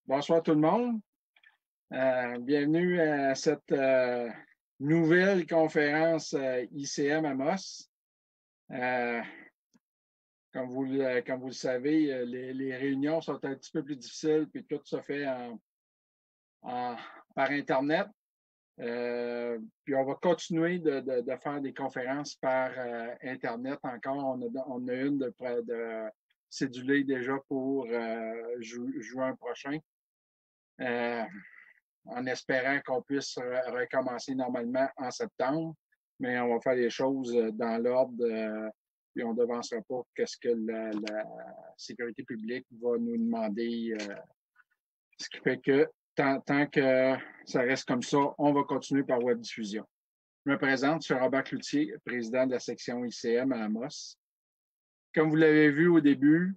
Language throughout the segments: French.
Bonsoir tout le monde. Bienvenue à cette nouvelle conférence ICM Amos. Comme vous le savez, les réunions sont un petit peu plus difficiles, puis tout se fait par Internet. Puis on va continuer de faire des conférences par Internet encore. On a une de cédulée déjà pour juin prochain. En espérant qu'on puisse recommencer normalement en septembre, mais on va faire les choses dans l'ordre, puis on ne devancera pas qu'est-ce que la sécurité publique va nous demander. Ce qui fait que tant que ça reste comme ça, on va continuer par web diffusion. Je me présente, je suis Robert Cloutier, président de la section ICM à Amos. Comme vous l'avez vu au début,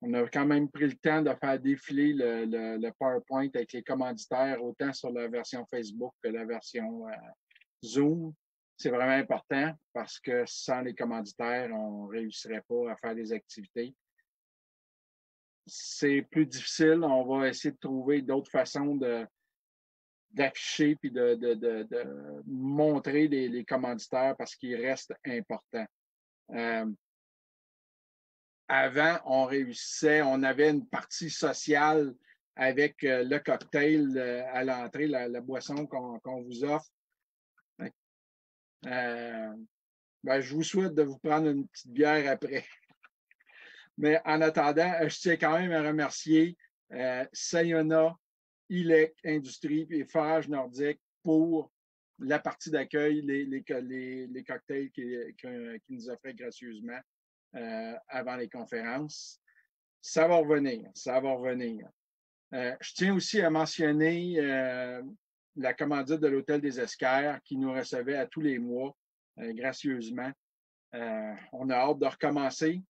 on a quand même pris le temps de faire défiler le PowerPoint avec les commanditaires, autant sur la version Facebook que la version Zoom. C'est vraiment important parce que sans les commanditaires, on ne réussirait pas à faire des activités. C'est plus difficile. On va essayer de trouver d'autres façons d'afficher puis de montrer les commanditaires parce qu'ils restent importants. Avant, on réussissait, on avait une partie sociale avec le cocktail à l'entrée, la boisson qu'on vous offre. Je vous souhaite de vous prendre une petite bière après. Mais en attendant, je tiens quand même à remercier Sayona, ILEC Industrie et Forage Nordique pour la partie d'accueil, les cocktails qui nous offraient gracieusement. Avant les conférences. Ça va revenir, ça va revenir. Je tiens aussi à mentionner la commandite de l'Hôtel des Esquerres qui nous recevait à tous les mois, gracieusement. On a hâte de recommencer.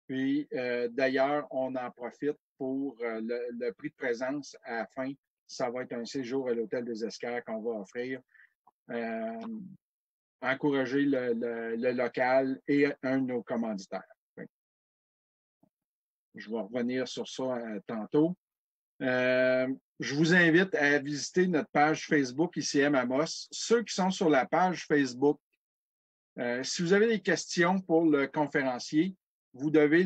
Puis, d'ailleurs, on en profite pour le prix de présence à la fin. Ça va être un séjour à l'Hôtel des Esquerres qu'on va offrir. Encourager le local et un de nos commanditaires. Je vais revenir sur ça tantôt. Je vous invite à visiter notre page Facebook ICM Amos. Ceux qui sont sur la page Facebook, si vous avez des questions pour le conférencier, vous devez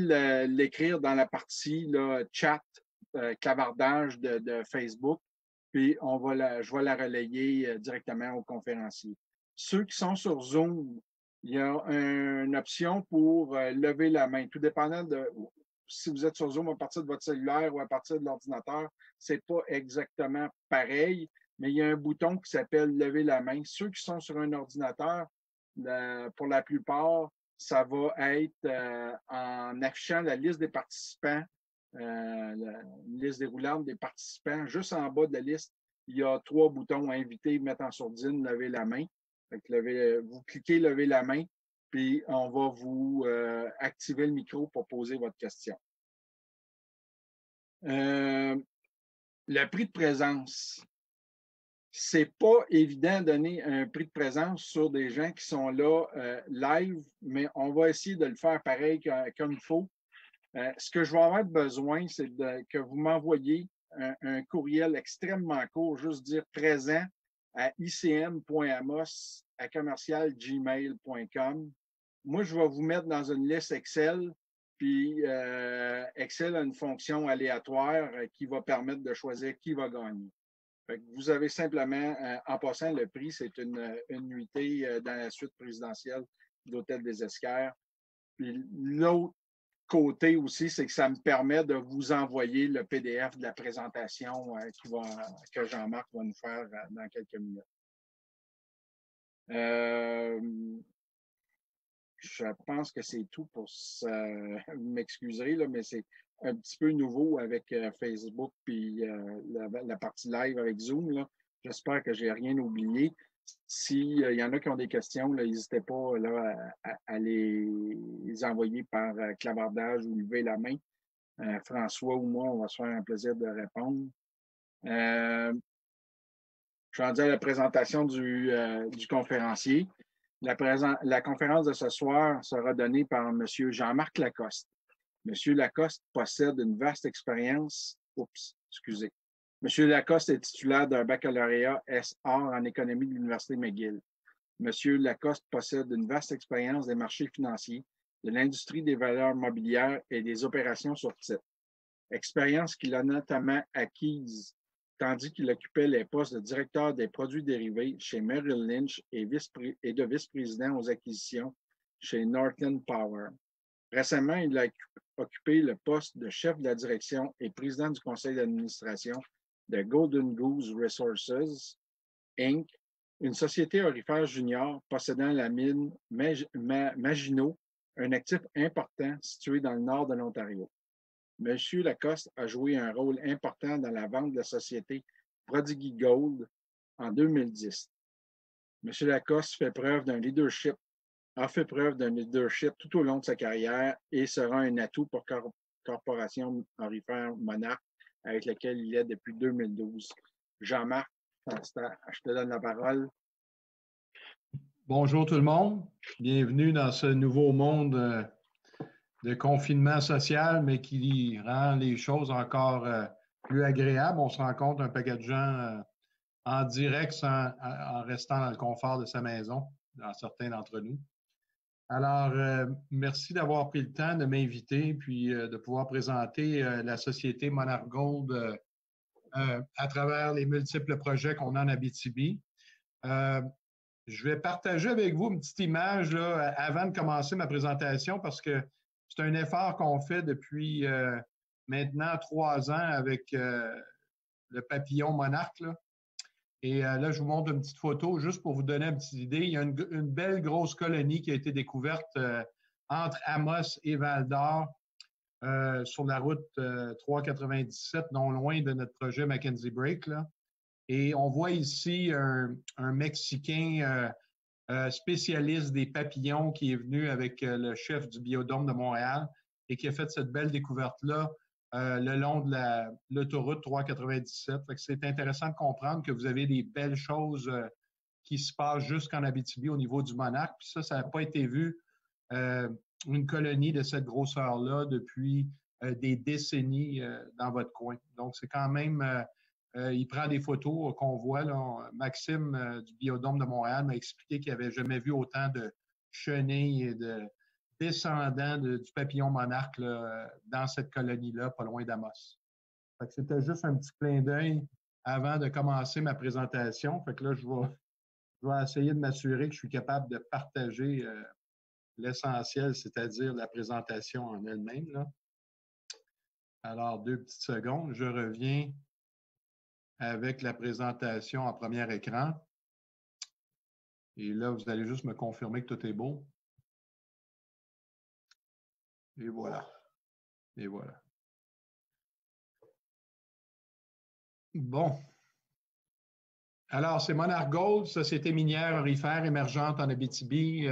l'écrire dans la partie chat, clavardage de Facebook, puis je vais la relayer directement au conférencier. Ceux qui sont sur Zoom, il y a une option pour lever la main. Tout dépendant de si vous êtes sur Zoom à partir de votre cellulaire ou à partir de l'ordinateur, c'est pas exactement pareil, mais il y a un bouton qui s'appelle « Lever la main ». Ceux qui sont sur un ordinateur, pour la plupart, ça va être en affichant la liste des participants, la liste déroulante des participants. Juste en bas de la liste, il y a 3 boutons « Inviter »,« Mettre en sourdine »,« Lever la main ». Vous cliquez « Lever la main », puis on va vous activer le micro pour poser votre question. Le prix de présence. C'est pas évident de donner un prix de présence sur des gens qui sont là live, mais on va essayer de le faire pareil comme il faut. Ce que je vais avoir besoin, c'est que vous m'envoyiez un courriel extrêmement court, juste dire présent à icm.amos@commercialgmail.com. Moi, je vais vous mettre dans une liste Excel, puis Excel a une fonction aléatoire qui va permettre de choisir qui va gagner. Fait que vous avez simplement, en passant, le prix, c'est une nuitée dans la suite présidentielle de l'Hôtel des Esquerres. Puis l'autre côté aussi, c'est que ça me permet de vous envoyer le PDF de la présentation que Jean-Marc va nous faire dans quelques minutes. Je pense que c'est tout pour m'excuser, mais c'est un petit peu nouveau avec Facebook puis la partie live avec Zoom. J'espère que je n'ai rien oublié. S'il y en a qui ont des questions, n'hésitez pas à les envoyer par clavardage ou lever la main. François ou moi, on va se faire un plaisir de répondre. Je suis rendu à la présentation du conférencier. La conférence de ce soir sera donnée par M. Jean-Marc Lacoste. M. Lacoste possède une vaste expérience. M. Lacoste est titulaire d'un baccalauréat S.A. en économie de l'Université McGill. M. Lacoste possède une vaste expérience des marchés financiers, de l'industrie des valeurs mobilières et des opérations sur titre. Expérience qu'il a notamment acquise tandis qu'il occupait les postes de directeur des produits dérivés chez Merrill Lynch et de vice-président aux acquisitions chez Northland Power. Récemment, il a occupé le poste de chef de la direction et président du conseil d'administration de Golden Goose Resources, Inc., une société aurifère junior possédant la mine Maginot, un actif important situé dans le nord de l'Ontario. M. Lacoste a joué un rôle important dans la vente de la société Prodigy Gold en 2010. M. Lacoste a fait preuve d'un leadership tout au long de sa carrière et sera un atout pour Corporation Aurifère Monarch, avec laquelle il est depuis 2012. Jean-Marc, je te donne la parole. Bonjour tout le monde. Bienvenue dans ce nouveau monde de confinement social, mais qui rend les choses encore plus agréables. On se rencontre un paquet de gens en direct en restant dans le confort de sa maison, dans certains d'entre nous. Alors, merci d'avoir pris le temps de m'inviter puis de pouvoir présenter la société Monarch Gold à travers les multiples projets qu'on a en Abitibi. Je vais partager avec vous une petite image là, avant de commencer ma présentation parce que c'est un effort qu'on fait depuis maintenant 3 ans avec le papillon Monarch. Là. Et là, je vous montre une petite photo juste pour vous donner une petite idée. Il y a une belle grosse colonie qui a été découverte entre Amos et Val-d'Or sur la route 397, non loin de notre projet Mackenzie Break. Là. Et on voit ici un Mexicain spécialiste des papillons qui est venu avec le chef du Biodôme de Montréal et qui a fait cette belle découverte-là le long de l'autoroute 397. Fait que c'est intéressant de comprendre que vous avez des belles choses qui se passent jusqu'en Abitibi au niveau du Monarch. Puis ça n'a pas été vu une colonie de cette grosseur-là depuis des décennies dans votre coin. Donc, c'est quand même... il prend des photos qu'on voit. Là. Maxime du Biodôme de Montréal m'a expliqué qu'il n'avait jamais vu autant de chenilles et de descendants du papillon monarque là, dans cette colonie-là, pas loin d'Amos. C'était juste un petit clin d'œil avant de commencer ma présentation. Fait que là, je vais essayer de m'assurer que je suis capable de partager l'essentiel, c'est-à-dire la présentation en elle-même. Là. Alors, 2 petites secondes, je reviens avec la présentation en premier écran. Et là, vous allez juste me confirmer que tout est beau. Et voilà. Et voilà. Bon. Alors, c'est Monarch Gold, société minière aurifère émergente en Abitibi,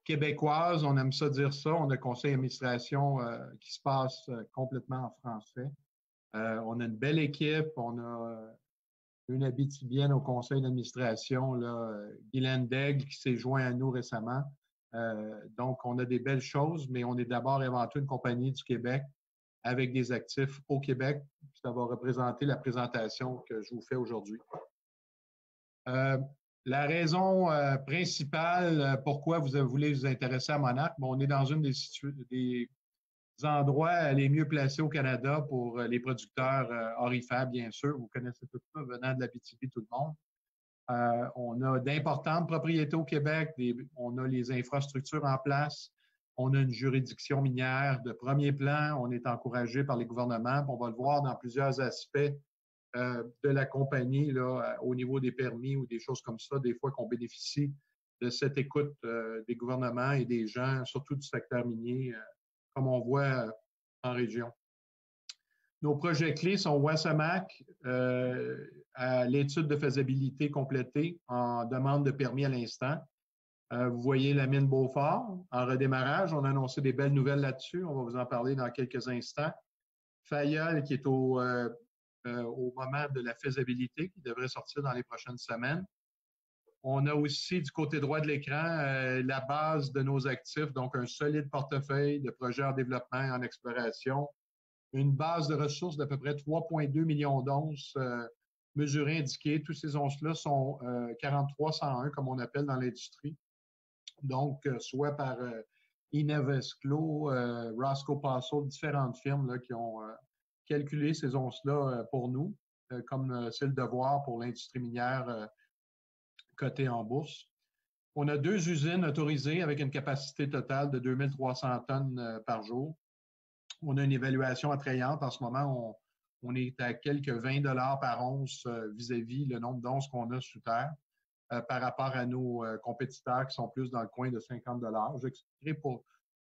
québécoise. On aime ça dire ça. On a un conseil d'administration qui se passe complètement en français. On a une belle équipe. On a une Abitibienne au conseil d'administration, Guylaine Daigle, qui s'est joint à nous récemment. Donc, on a des belles choses, mais on est d'abord et avant tout une compagnie du Québec avec des actifs au Québec. Ça va représenter la présentation que je vous fais aujourd'hui. La raison principale pourquoi vous voulez vous intéresser à Monarch, on est dans une des endroits les mieux placés au Canada pour les producteurs aurifères, bien sûr. Vous connaissez tout ça, venant de l'Abitibi, tout le monde. On a d'importantes propriétés au Québec, on a les infrastructures en place, on a une juridiction minière de premier plan, on est encouragé par les gouvernements, on va le voir dans plusieurs aspects de la compagnie là, au niveau des permis ou des choses comme ça, des fois qu'on bénéficie de cette écoute des gouvernements et des gens, surtout du secteur minier, comme on voit en région. Nos projets clés sont Wasamac, à l'étude de faisabilité complétée en demande de permis à l'instant. Vous voyez la mine Beaufort en redémarrage. On a annoncé des belles nouvelles là-dessus. On va vous en parler dans quelques instants. Fayolle, qui est au moment de la faisabilité, qui devrait sortir dans les prochaines semaines. On a aussi du côté droit de l'écran la base de nos actifs, donc un solide portefeuille de projets en développement et en exploration. Une base de ressources d'à peu près 3,2 millions d'onces mesurées, indiquées. Tous ces onces-là sont 4301, comme on appelle dans l'industrie. Donc, soit par Inevesclo, Roscoe Passo, différentes firmes là, qui ont calculé ces onces-là pour nous, comme c'est le devoir pour l'industrie minière cotée en bourse. On a 2 usines autorisées avec une capacité totale de 2300 tonnes par jour. On a une évaluation attrayante. En ce moment, on est à quelques 20 $ par once vis-à-vis le nombre d'onces qu'on a sous terre par rapport à nos compétiteurs qui sont plus dans le coin de 50 $. J'expliquerai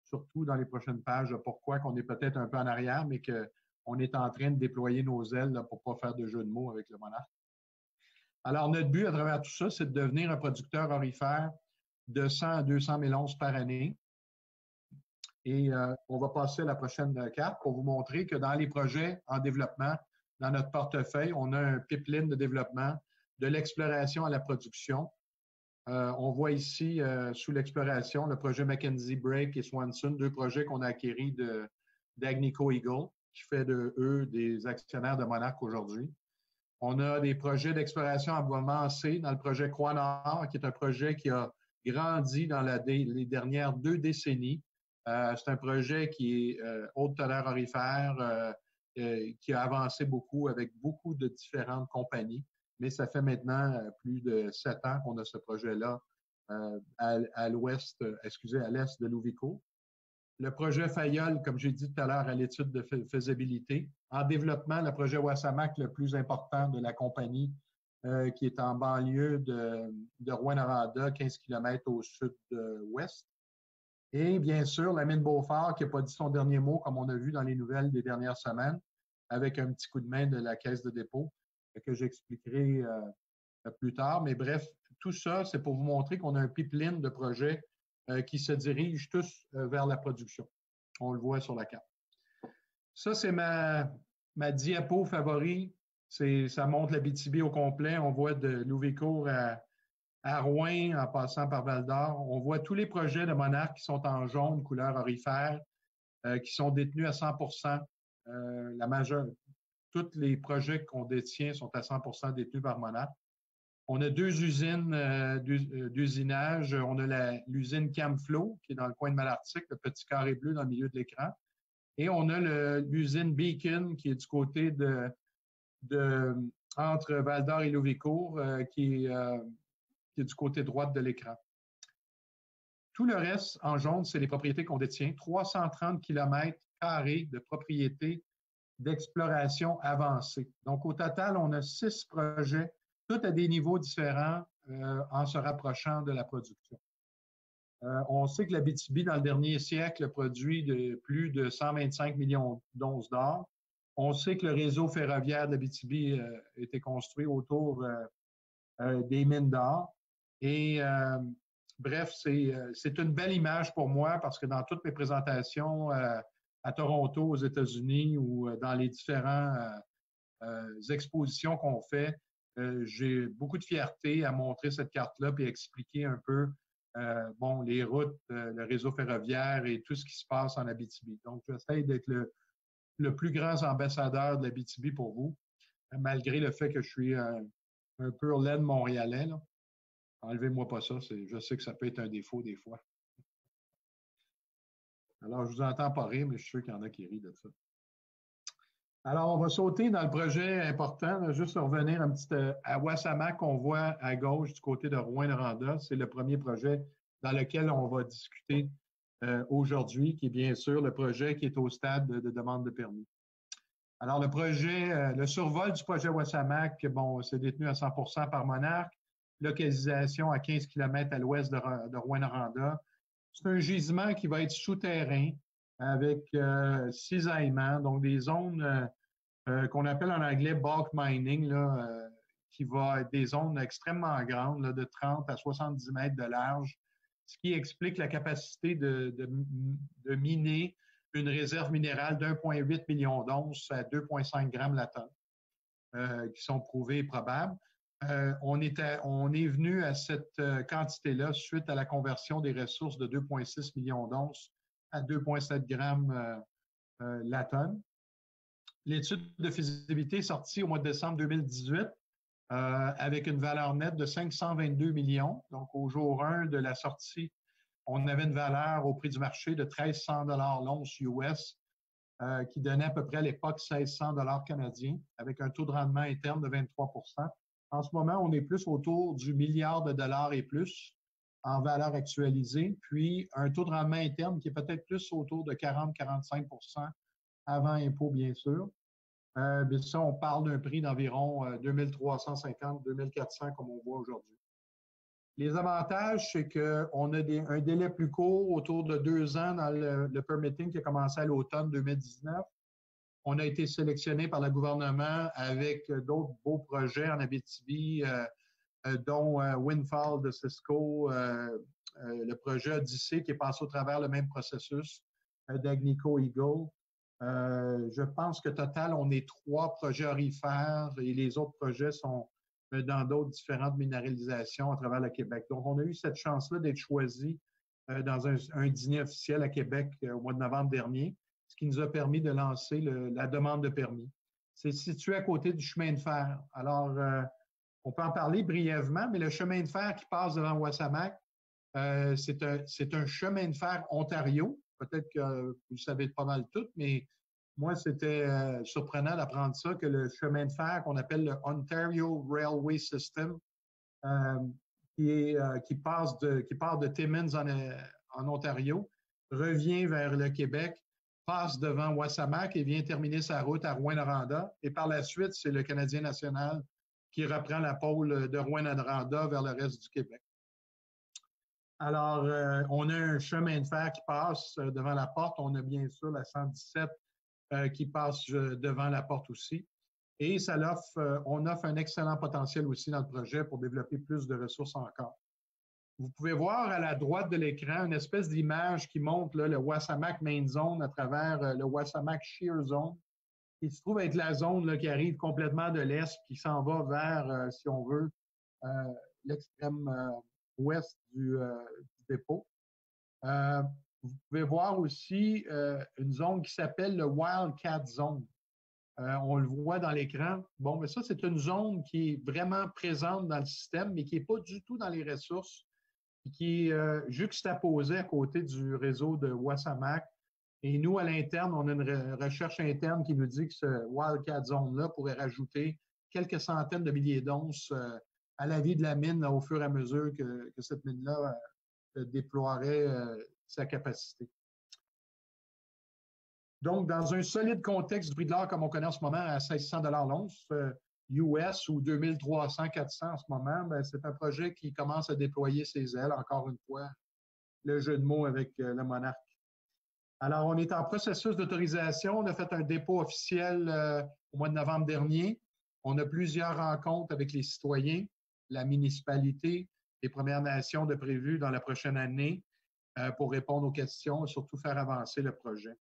surtout dans les prochaines pages pourquoi on est peut-être un peu en arrière, mais qu'on est en train de déployer nos ailes là, pour ne pas faire de jeu de mots avec le Monarch. Alors, notre but à travers tout ça, c'est de devenir un producteur aurifère de 100 à 200 000 onces par année. Et on va passer à la prochaine carte pour vous montrer que dans les projets en développement, dans notre portefeuille, on a un pipeline de développement de l'exploration à la production. On voit ici, sous l'exploration, le projet Mackenzie Break et Swanson, 2 projets qu'on a acquéris d'Agnico Eagle, qui fait de eux des actionnaires de Monarch aujourd'hui. On a des projets d'exploration avancée dans le projet Croix-Nord, qui est un projet qui a grandi dans les dernières 2 décennies. C'est un projet qui est haute teneur aurifère, qui a avancé beaucoup avec beaucoup de différentes compagnies, mais ça fait maintenant plus de 7 ans qu'on a ce projet-là à l'ouest, à l'est de Louvicourt. Le projet Fayolle, comme j'ai dit tout à l'heure, à l'étude de faisabilité. En développement, le projet Wasamac, le plus important de la compagnie, qui est en banlieue de Rouyn-Noranda, 15 km au sud-ouest. Et bien sûr, la mine Beaufort, qui n'a pas dit son dernier mot, comme on a vu dans les nouvelles des dernières semaines, avec un petit coup de main de la Caisse de dépôt, que j'expliquerai plus tard. Mais bref, tout ça, c'est pour vous montrer qu'on a un pipeline de projets qui se dirigent tous vers la production. On le voit sur la carte. Ça, c'est ma diapo favori. Ça montre l'Abitibi au complet. On voit de Louvicourt à Rouyn, en passant par Val-d'Or. On voit tous les projets de Monarch qui sont en jaune, couleur aurifère, qui sont détenus à 100 %. Tous les projets qu'on détient sont à 100 % détenus par Monarch. On a 2 usines d'usinage. On a l'usine Camflo, qui est dans le coin de Malartic, le petit carré bleu dans le milieu de l'écran. Et on a l'usine Beacon, qui est du côté entre Val-d'Or et Louvicourt, qui est du côté droit de l'écran. Tout le reste, en jaune, c'est les propriétés qu'on détient. 330 km² de propriétés d'exploration avancée. Donc, au total, on a 6 projets, tous à des niveaux différents en se rapprochant de la production. On sait que l'Abitibi, dans le dernier siècle, a produit plus de 125 millions d'onces d'or. On sait que le réseau ferroviaire de l'Abitibi a été construit autour des mines d'or. Et bref, c'est une belle image pour moi parce que dans toutes mes présentations à Toronto, aux États-Unis ou dans les différentes expositions qu'on fait, j'ai beaucoup de fierté à montrer cette carte-là et expliquer un peu bon, les routes, le réseau ferroviaire et tout ce qui se passe en Abitibi. Donc, j'essaie d'être le plus grand ambassadeur de l'Abitibi pour vous, malgré le fait que je suis un pur laine montréalais. Là. Enlevez-moi pas ça, je sais que ça peut être un défaut des fois. Alors, je vous entends pas rire, mais je suis sûr qu'il y en a qui rient de ça. Alors, on va sauter dans le projet important, là, juste revenir un petit à Wasamac qu'on voit à gauche du côté de Rouyn-Noranda. C'est le premier projet dans lequel on va discuter aujourd'hui, qui est bien sûr le projet qui est au stade de demande de permis. Alors, le survol du projet Wasamac, bon, c'est détenu à 100% par Monarch, localisation à 15 km à l'ouest de Rouyn-Noranda. C'est un gisement qui va être souterrain avec cisaillement, donc des zones qu'on appelle en anglais bulk mining, là, qui va être des zones extrêmement grandes, là, de 30 à 70 mètres de large, ce qui explique la capacité de miner une réserve minérale d'1,8 million d'onces à 2,5 grammes la tonne, qui sont prouvées et probables. On est venu à cette quantité-là suite à la conversion des ressources de 2,6 millions d'onces à 2,7 grammes la tonne. L'étude de faisabilité est sortie au mois de décembre 2018 avec une valeur nette de 522 millions. Donc, au jour 1 de la sortie, on avait une valeur au prix du marché de 1 300 $ l'once US, qui donnait à peu près à l'époque 1 600 $ canadiens, avec un taux de rendement interne de 23 %. En ce moment, on est plus autour du milliard de dollars et plus en valeur actualisée, puis un taux de rendement interne qui est peut-être plus autour de 40-45 % avant impôt, bien sûr. Bien ça, on parle d'un prix d'environ 2350-2400 comme on voit aujourd'hui. Les avantages, c'est qu'on a un délai plus court, autour de 2 ans dans le permitting qui a commencé à l'automne 2019. On a été sélectionné par le gouvernement avec d'autres beaux projets en Abitibi, dont Windfall de Cisco, le projet Odyssey qui est passé au travers le même processus d'Agnico Eagle. Je pense que total, on est 3 projets aurifères et les autres projets sont dans d'autres différentes minéralisations à travers le Québec. Donc, on a eu cette chance-là d'être choisi dans un dîner officiel à Québec au mois de novembre dernier, ce qui nous a permis de lancer la demande de permis. C'est situé à côté du chemin de fer. Alors, on peut en parler brièvement, mais le chemin de fer qui passe devant Wasamac, c'est un chemin de fer Ontario. Peut-être que vous savez pas mal tout, mais moi, c'était surprenant d'apprendre ça, que le chemin de fer qu'on appelle le Ontario Railway System, qui part de Timmins en Ontario, revient vers le Québec, passe devant Wasamac et vient terminer sa route à Rouyn-Noranda. Et par la suite, c'est le Canadien national qui reprend la pôle de Rouyn-Noranda vers le reste du Québec. Alors, on a un chemin de fer qui passe devant la porte. On a bien sûr la 117 qui passe devant la porte aussi. Et on offre un excellent potentiel aussi dans le projet pour développer plus de ressources encore. Vous pouvez voir à la droite de l'écran une espèce d'image qui montre là, le Wasamac Main Zone à travers le Wasamac Shear Zone, qui se trouve être la zone là, qui arrive complètement de l'est, qui s'en va vers, si on veut, l'extrême ouest du dépôt. Vous pouvez voir aussi une zone qui s'appelle le Wildcat Zone. On le voit dans l'écran. Bon, mais ça, c'est une zone qui est vraiment présente dans le système, mais qui n'est pas du tout dans les ressources, et qui est juxtaposée à côté du réseau de Wasamac. Et nous, à l'interne, on a une recherche interne qui nous dit que ce Wildcat Zone-là pourrait rajouter quelques centaines de milliers d'onces à la vie de la mine là, au fur et à mesure que cette mine-là déploierait sa capacité. Donc, dans un solide contexte du prix de l'or comme on connaît en ce moment à 1600 $ l'once US ou 2300, 400 en ce moment, ben, c'est un projet qui commence à déployer ses ailes, encore une fois, le jeu de mots avec le monarque. Alors, on est en processus d'autorisation. On a fait un dépôt officiel au mois de novembre dernier. On a plusieurs rencontres avec les citoyens, la municipalité, les Premières Nations de prévues dans la prochaine année pour répondre aux questions et surtout faire avancer le projet.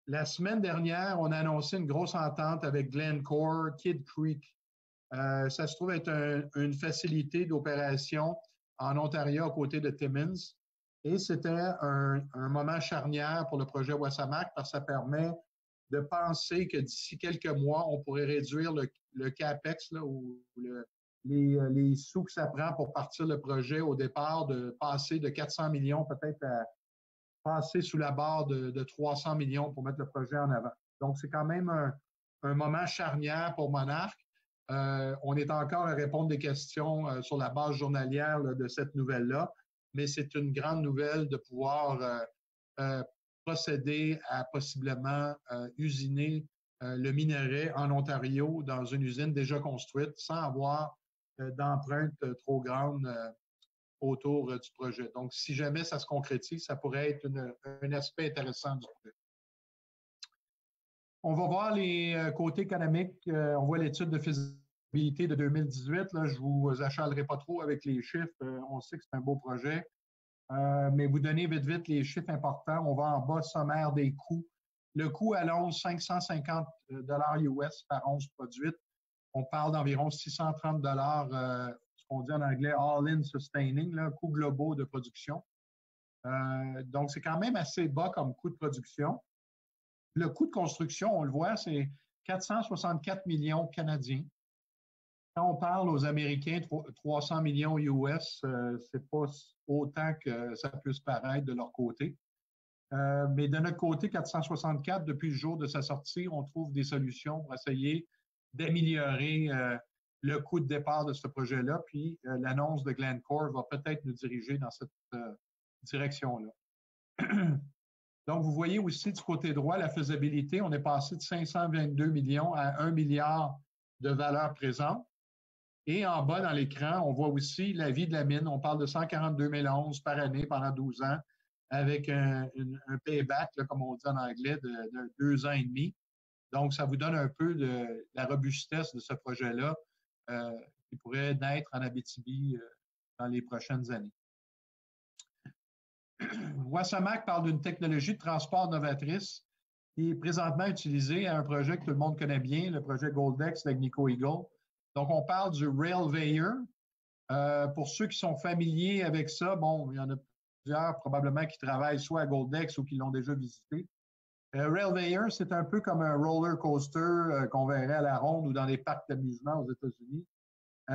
La semaine dernière, on a annoncé une grosse entente avec Glencore, Kidd Creek. Ça se trouve être une facilité d'opération en Ontario à côté de Timmins. Et c'était un moment charnière pour le projet Wasamac parce que ça permet de penser que d'ici quelques mois, on pourrait réduire le CAPEX là, ou les sous que ça prend pour partir le projet au départ, de passer de 400 millions peut-être à passer sous la barre de 300 millions pour mettre le projet en avant. Donc, c'est quand même un moment charnière pour Monarch. On est encore à répondre des questions sur la base journalière là, de cette nouvelle-là, mais c'est une grande nouvelle de pouvoir procéder à possiblement usiner le minerai en Ontario dans une usine déjà construite sans avoir d'empreinte trop grande autour du projet. Donc, si jamais ça se concrétise, ça pourrait être un aspect intéressant du projet. On va voir les côtés économiques. On voit l'étude de faisabilité de 2018. Là, je ne vous achalerai pas trop avec les chiffres. On sait que c'est un beau projet. Mais vous donnez vite les chiffres importants. On va en bas, sommaire des coûts. Le coût à l'once, 550 $ US par once produite. On parle d'environ 630 $, ce qu'on dit en anglais all-in sustaining, là, coûts globaux de production. Donc, c'est quand même assez bas comme coût de production. Le coût de construction, on le voit, c'est 464 millions canadiens. Quand on parle aux Américains, 300 millions US, c'est pas autant que ça puisse paraître de leur côté. Mais de notre côté, 464, depuis le jour de sa sortie, on trouve des solutions pour essayer d'améliorer le coût de départ de ce projet-là. Puis l'annonce de Glencore va peut-être nous diriger dans cette direction-là. Donc, vous voyez aussi du côté droit la faisabilité. On est passé de 522 millions à 1 milliard de valeur présente. Et en bas dans l'écran, on voit aussi la vie de la mine. On parle de 142 000 onces par année pendant 12 ans avec un payback, là, comme on dit en anglais, de 2 ans et demi. Donc, ça vous donne un peu de la robustesse de ce projet-là qui pourrait naître en Abitibi dans les prochaines années. Wasamac parle d'une technologie de transport novatrice qui est présentement utilisée à un projet que tout le monde connaît bien, le projet Goldex d'Agnico Eagle. Donc, on parle du Railveyor. Pour ceux qui sont familiers avec ça, bon, il y en a plusieurs probablement qui travaillent soit à Goldex ou qui l'ont déjà visité. Railveyor, c'est un peu comme un roller coaster qu'on verrait à la ronde ou dans les parcs d'amusement aux États-Unis.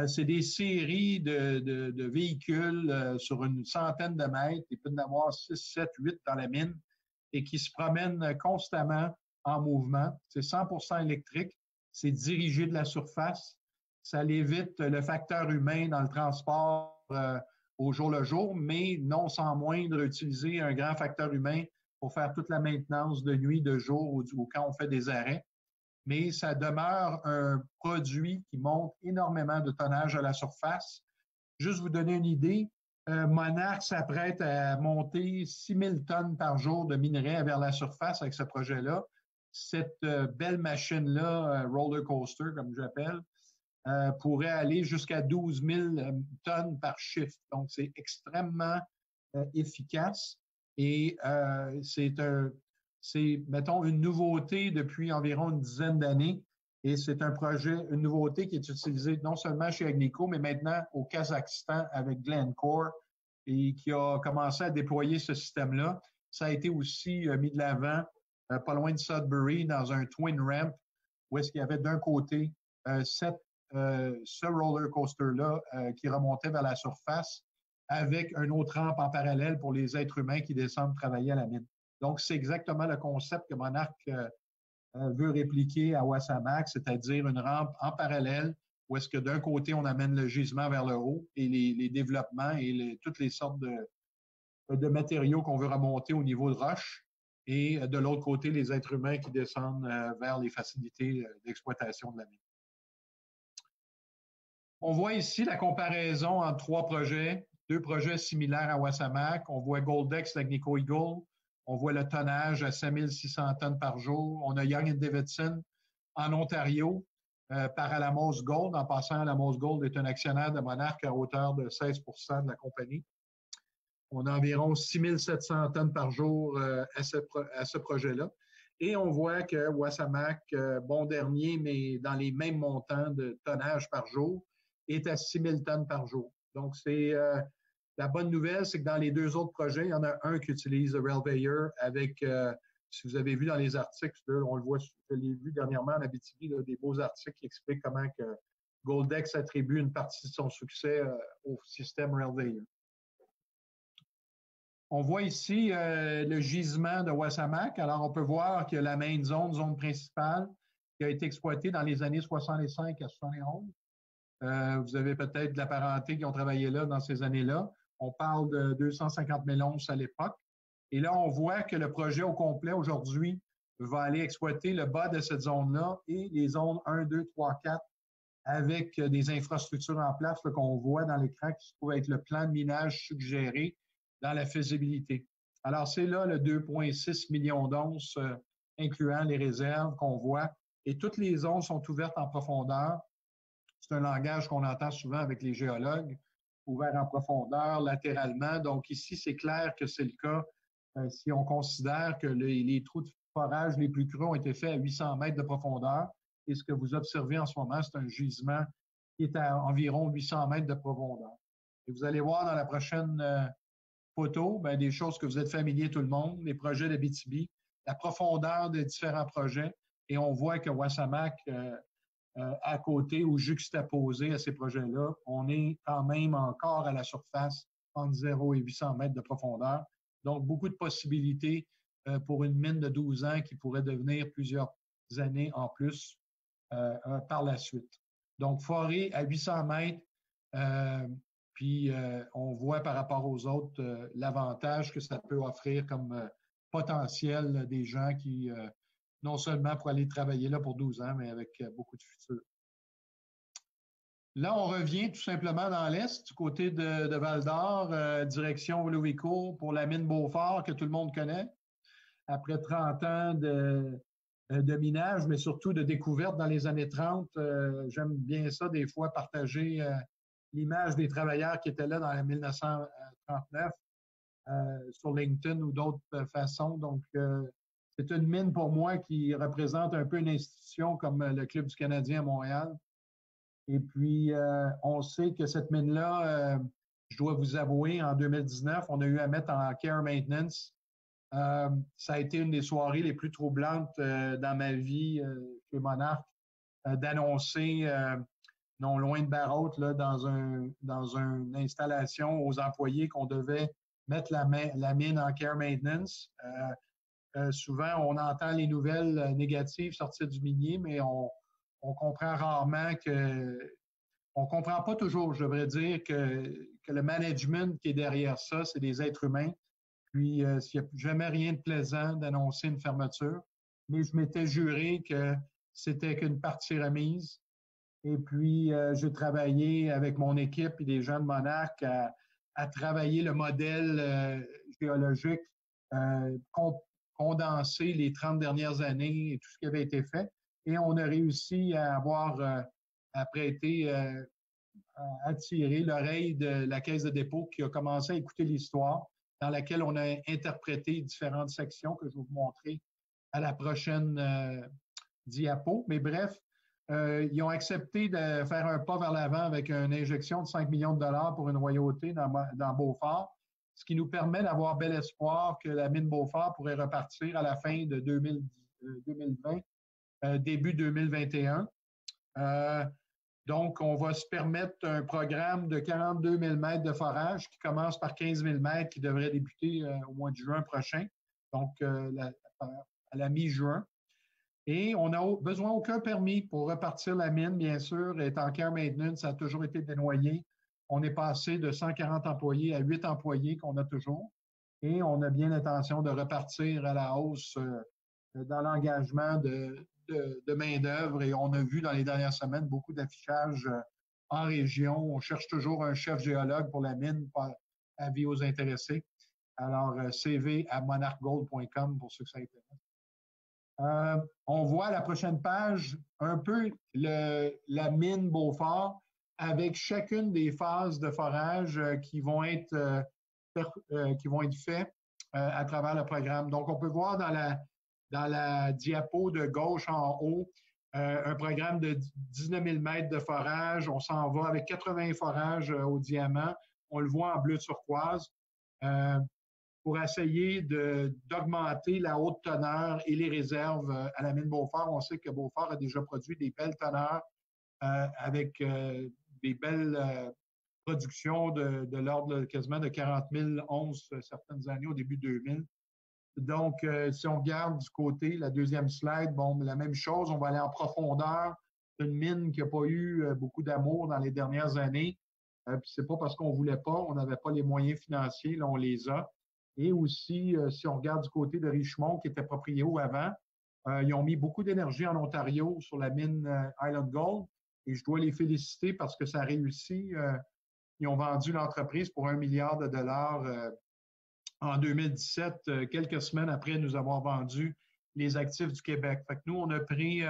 C'est des séries de véhicules sur une centaine de mètres. Il peut y en avoir 6, 7, 8 dans la mine et qui se promènent constamment en mouvement. C'est 100% électrique. C'est dirigé de la surface. Ça évite le facteur humain dans le transport au jour le jour, mais non sans moindre utiliser un grand facteur humain pour faire toute la maintenance de nuit, de jour ou quand on fait des arrêts. Mais ça demeure un produit qui monte énormément de tonnage à la surface. Juste vous donner une idée, Monarch s'apprête à monter 6 000 tonnes par jour de minerais vers la surface avec ce projet-là. Cette belle machine-là, roller coaster comme j'appelle, pourrait aller jusqu'à 12 000 tonnes par shift. Donc, c'est extrêmement efficace et c'est, mettons, une nouveauté depuis environ une dizaine d'années et c'est un projet, une nouveauté qui est utilisée non seulement chez Agnico, mais maintenant au Kazakhstan avec Glencore et qui a commencé à déployer ce système-là. Ça a été aussi mis de l'avant pas loin de Sudbury dans un twin ramp où est-ce qu'il y avait d'un côté ce roller coaster-là qui remontait vers la surface avec un autre rampe en parallèle pour les êtres humains qui descendent travailler à la mine. Donc, c'est exactement le concept que Monarch veut répliquer à Wasamac, c'est-à-dire une rampe en parallèle où est-ce que d'un côté, on amène le gisement vers le haut et les développements et toutes les sortes de matériaux qu'on veut remonter au niveau de roche. et de l'autre côté, les êtres humains qui descendent vers les facilités d'exploitation de la mine. On voit ici la comparaison entre trois projets, deux projets similaires à Wasamac. On voit Goldex, l'Agnico Eagle. On voit le tonnage à 5600 tonnes par jour. On a Young & Davidson en Ontario par Alamos Gold. En passant, Alamos Gold est un actionnaire de Monarch à hauteur de 16 % de la compagnie. On a environ 6700 tonnes par jour à ce projet-là. Et on voit que Wasamac, bon dernier, mais dans les mêmes montants de tonnage par jour, est à 6000 tonnes par jour. Donc, c'est la bonne nouvelle, c'est que dans les deux autres projets, il y en a un qui utilise le Railveyor avec, si vous avez vu dans les articles, là, on le voit, je l'ai vu dernièrement en Abitibi, là, des beaux articles qui expliquent comment que Goldex attribue une partie de son succès au système Railveyor. On voit ici le gisement de Wasamac. Alors, on peut voir que la main zone principale, qui a été exploitée dans les années 65 à 71. Vous avez peut-être de la parenté qui ont travaillé là dans ces années-là. On parle de 250 000 onces à l'époque. Et là, on voit que le projet au complet aujourd'hui va aller exploiter le bas de cette zone-là et les zones 1, 2, 3, 4 avec des infrastructures en place qu'on voit dans l'écran qui se trouve être le plan de minage suggéré dans la faisabilité. Alors, c'est là le 2,6 millions d'onces, incluant les réserves qu'on voit. Et toutes les zones sont ouvertes en profondeur. C'est un langage qu'on entend souvent avec les géologues, ouvert en profondeur, latéralement. Donc, ici, c'est clair que c'est le cas si on considère que les trous de forage les plus creux ont été faits à 800 mètres de profondeur. Et ce que vous observez en ce moment, c'est un gisement qui est à environ 800 mètres de profondeur. Et vous allez voir dans la prochaine photo, bien, des choses que vous êtes familiers tout le monde, les projets d'Abitibi, la profondeur des différents projets. Et on voit que Wasamac, à côté ou juxtaposé à ces projets-là, on est quand même encore à la surface entre 0 et 800 mètres de profondeur. Donc, beaucoup de possibilités pour une mine de 12 ans qui pourrait devenir plusieurs années en plus par la suite. Donc, forêt à 800 mètres, puis on voit par rapport aux autres l'avantage que ça peut offrir comme potentiel des gens qui, non seulement pour aller travailler là pour 12 ans, mais avec beaucoup de futur. Là, on revient tout simplement dans l'Est, du côté de Val-d'Or, direction Louis-Court pour la mine Beaufort que tout le monde connaît. Après 30 ans de minage, mais surtout de découverte dans les années 30, j'aime bien ça, des fois, partager l'image des travailleurs qui étaient là dans 1939 sur LinkedIn ou d'autres façons. Donc, c'est une mine pour moi qui représente un peu une institution comme le Club du Canadien à Montréal. Et puis, on sait que cette mine-là, je dois vous avouer, en 2019, on a eu à mettre en care maintenance. Ça a été une des soirées les plus troublantes dans ma vie chez Monarch, d'annoncer, non loin de Barrault, là, dans une installation aux employés qu'on devait mettre la mine en care maintenance. Souvent, on entend les nouvelles négatives sortir du minier, mais on comprend rarement on comprend pas toujours, je devrais dire, que le management qui est derrière ça, c'est des êtres humains. Puis, il n'y a jamais rien de plaisant d'annoncer une fermeture. Mais je m'étais juré que c'était qu'une partie remise. Et puis, j'ai travaillé avec mon équipe et des gens de Monarch à travailler le modèle géologique, condenser les 30 dernières années et tout ce qui avait été fait. Et on a réussi à avoir, à prêter, à attirer l'oreille de la Caisse de dépôt qui a commencé à écouter l'histoire, dans laquelle on a interprété différentes sections que je vais vous montrer à la prochaine diapo. Mais bref, ils ont accepté de faire un pas vers l'avant avec une injection de 5 millions de dollars pour une royauté dans Beaufort, ce qui nous permet d'avoir bel espoir que la mine Beaufort pourrait repartir à la fin de 2020, début 2021. Donc, on va se permettre un programme de 42 000 mètres de forage qui commence par 15 000 mètres qui devrait débuter au mois de juin prochain, donc à la mi-juin. Et on n'a besoin d'aucun permis pour repartir la mine, bien sûr, est en care maintenance, ça a toujours été dénoyé. On est passé de 140 employés à 8 employés qu'on a toujours. Et on a bien l'intention de repartir à la hausse dans l'engagement de main-d'œuvre. Et on a vu dans les dernières semaines beaucoup d'affichage en région. On cherche toujours un chef géologue pour la mine, avis aux intéressés. Alors, CV à monarchgold.com pour ceux que ça intéresse. On voit à la prochaine page un peu la mine Beaufort avec chacune des phases de forage qui vont être faites à travers le programme. Donc, on peut voir dans la diapo de gauche en haut un programme de 19 000 mètres de forage. On s'en va avec 80 forages au diamant. On le voit en bleu turquoise. Pour essayer d'augmenter la haute teneur et les réserves à la mine Beaufort. On sait que Beaufort a déjà produit des belles teneurs avec des belles productions de l'ordre quasiment de 40 000 onces certaines années au début 2000. Donc, si on regarde du côté, la deuxième slide, bon, la même chose, on va aller en profondeur. C'est une mine qui n'a pas eu beaucoup d'amour dans les dernières années. Puis c'est pas parce qu'on ne voulait pas, on n'avait pas les moyens financiers, là, on les a. Et aussi, si on regarde du côté de Richmond, qui était Proprio avant, ils ont mis beaucoup d'énergie en Ontario sur la mine Island Gold. Et je dois les féliciter parce que ça a réussi. Ils ont vendu l'entreprise pour $1 milliard en 2017, quelques semaines après nous avoir vendu les actifs du Québec. Fait que nous, on a pris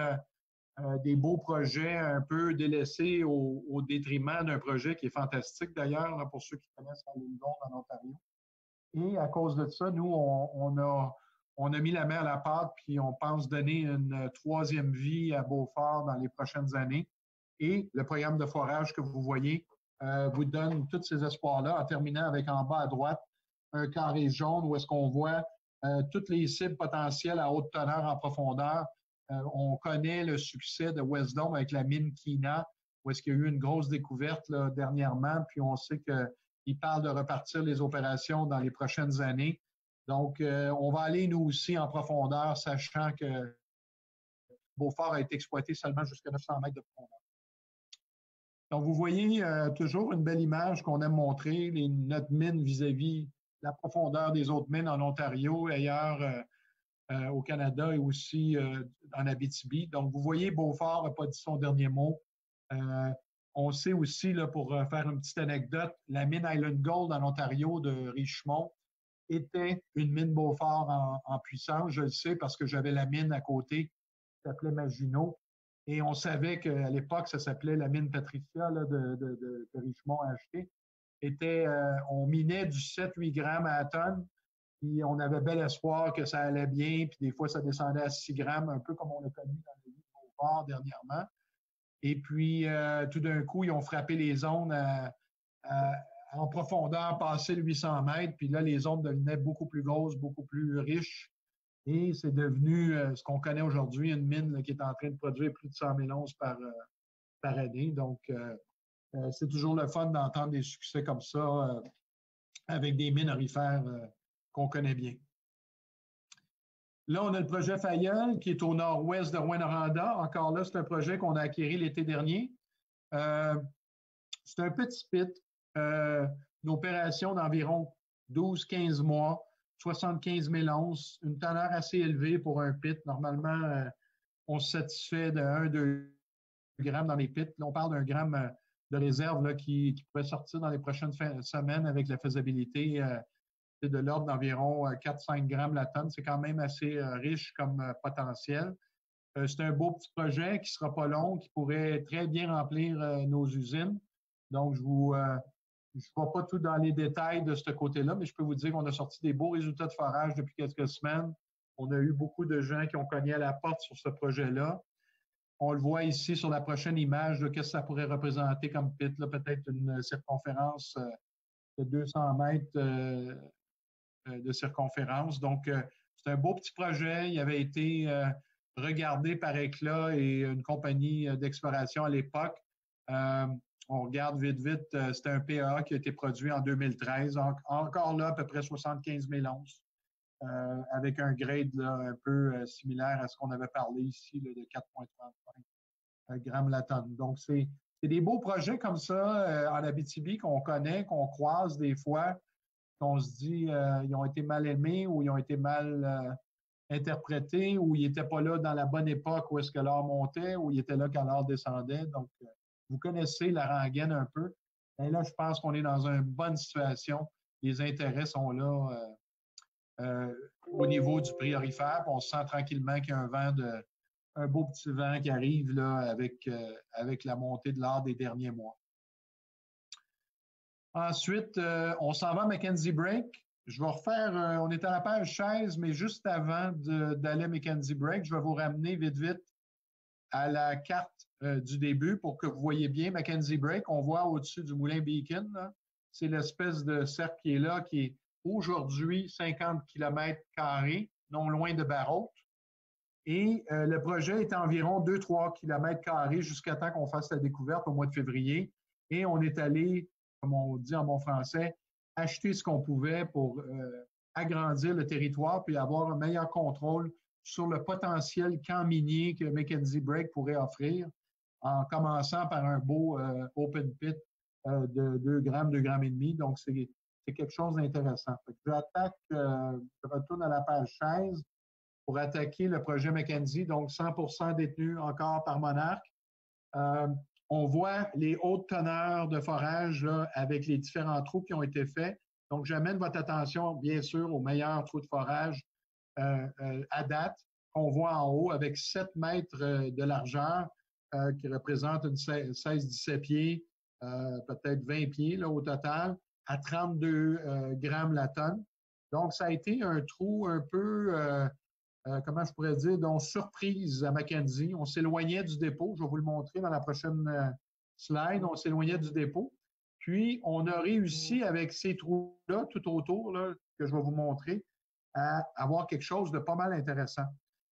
des beaux projets un peu délaissés au détriment d'un projet qui est fantastique d'ailleurs, pour ceux qui connaissent Island Gold en Ontario. Et à cause de ça, nous, on a mis la main à la pâte, puis on pense donner une troisième vie à Beaufort dans les prochaines années. Et le programme de forage que vous voyez vous donne tous ces espoirs-là, en terminant avec en bas à droite un carré jaune où est-ce qu'on voit toutes les cibles potentielles à haute teneur en profondeur. On connaît le succès de Wesdome avec la mine Kina, où est-ce qu'il y a eu une grosse découverte là, dernièrement, puis on sait qu'il parle de repartir les opérations dans les prochaines années. Donc, on va aller, nous aussi, en profondeur, sachant que Beaufort a été exploité seulement jusqu'à 900 mètres de profondeur. Donc, vous voyez toujours une belle image qu'on aime montrer, notre mine vis-à-vis la profondeur des autres mines en Ontario, ailleurs au Canada et aussi en Abitibi. Donc, vous voyez, Beaufort n'a pas dit son dernier mot. On sait aussi, là, pour faire une petite anecdote, la mine Island Gold en Ontario de Richmond était une mine Beaufort en puissance. Je le sais parce que j'avais la mine à côté qui s'appelait Maginot. Et on savait qu'à l'époque, ça s'appelait la mine Patricia là, de Richmond à acheter. On minait du 7-8 grammes à la tonne. Puis on avait bel espoir que ça allait bien. Puis des fois, ça descendait à 6 grammes, un peu comme on l'a connu dans le Beaufort dernièrement. Et puis, tout d'un coup, ils ont frappé les zones en profondeur, passé le 800 mètres. Puis là, les zones devenaient beaucoup plus grosses, beaucoup plus riches. Et c'est devenu ce qu'on connaît aujourd'hui, une mine là, qui est en train de produire plus de 100 000 onces par année. Donc, c'est toujours le fun d'entendre des succès comme ça avec des mines aurifères qu'on connaît bien. Là, on a le projet Failleul qui est au nord-ouest de Rouyn-Noranda. Encore là, c'est un projet qu'on a acquis l'été dernier. C'est un petit pit, une opération d'environ 12-15 mois, 75 000 onces, une teneur assez élevée pour un pit. Normalement, on se satisfait de 1-2 grammes dans les pits. Là, on parle d'un gramme de réserve là, qui pourrait sortir dans les prochaines semaines avec la faisabilité de l'ordre d'environ 4-5 grammes la tonne. C'est quand même assez riche comme potentiel. C'est un beau petit projet qui ne sera pas long, qui pourrait très bien remplir nos usines. Donc, je ne vois pas tout dans les détails de ce côté-là, mais je peux vous dire qu'on a sorti des beaux résultats de forage depuis quelques semaines. On a eu beaucoup de gens qui ont cogné à la porte sur ce projet-là. On le voit ici sur la prochaine image, qu'est-ce que ça pourrait représenter comme pit, peut-être une circonférence de 200 mètres de circonférence. Donc, c'est un beau petit projet. Il avait été regardé par Éclat et une compagnie d'exploration à l'époque. On regarde vite, c'était un PEA qui a été produit en 2013. Encore là, à peu près 75 000 onces, avec un grade là, un peu similaire à ce qu'on avait parlé ici là, de 4,35 grammes la tonne. Donc, c'est des beaux projets comme ça en Abitibi qu'on connaît, qu'on croise des fois. qu'on se dit ils ont été mal aimés ou ils ont été mal interprétés ou ils n'étaient pas là dans la bonne époque où est-ce que l'or montait ou ils étaient là quand l'or descendait. Donc, vous connaissez la rengaine un peu. Et là, je pense qu'on est dans une bonne situation. Les intérêts sont là au niveau du prioritaire. On se sent tranquillement qu'il y a un beau petit vent qui arrive là, avec la montée de l'or des derniers mois. Ensuite, on s'en va à Mackenzie Break. Je vais refaire, on est à la page 16, mais juste avant d'aller à Mackenzie Break, je vais vous ramener vite à la carte du début pour que vous voyez bien Mackenzie Break. On voit au-dessus du moulin Beacon, c'est l'espèce de cercle qui est là, qui est aujourd'hui 50 km², non loin de Barrault. Et le projet est environ 2-3 km² jusqu'à temps qu'on fasse la découverte au mois de février. Et on est allé, comme on dit en bon français, acheter ce qu'on pouvait pour agrandir le territoire puis avoir un meilleur contrôle sur le potentiel camp minier que Mackenzie Break pourrait offrir, en commençant par un beau open pit de 2 grammes, 2 grammes et demi. Donc, c'est quelque chose d'intéressant. Je retourne à la page 16 pour attaquer le projet Mackenzie, donc 100% détenu encore par Monarch. On voit les hautes teneurs de forage là, avec les différents trous qui ont été faits. Donc, j'amène votre attention, bien sûr, aux meilleurs trous de forage à date qu'on voit en haut avec 7 mètres de largeur qui représente une 16-17 pieds, peut-être 20 pieds là, au total, à 32 grammes la tonne. Donc, ça a été un trou un peu, comment je pourrais dire, donc surprise à Mackenzie. On s'éloignait du dépôt. Je vais vous le montrer dans la prochaine slide. On s'éloignait du dépôt. Puis, on a réussi avec ces trous-là, tout autour, là, que je vais vous montrer, à avoir quelque chose de pas mal intéressant.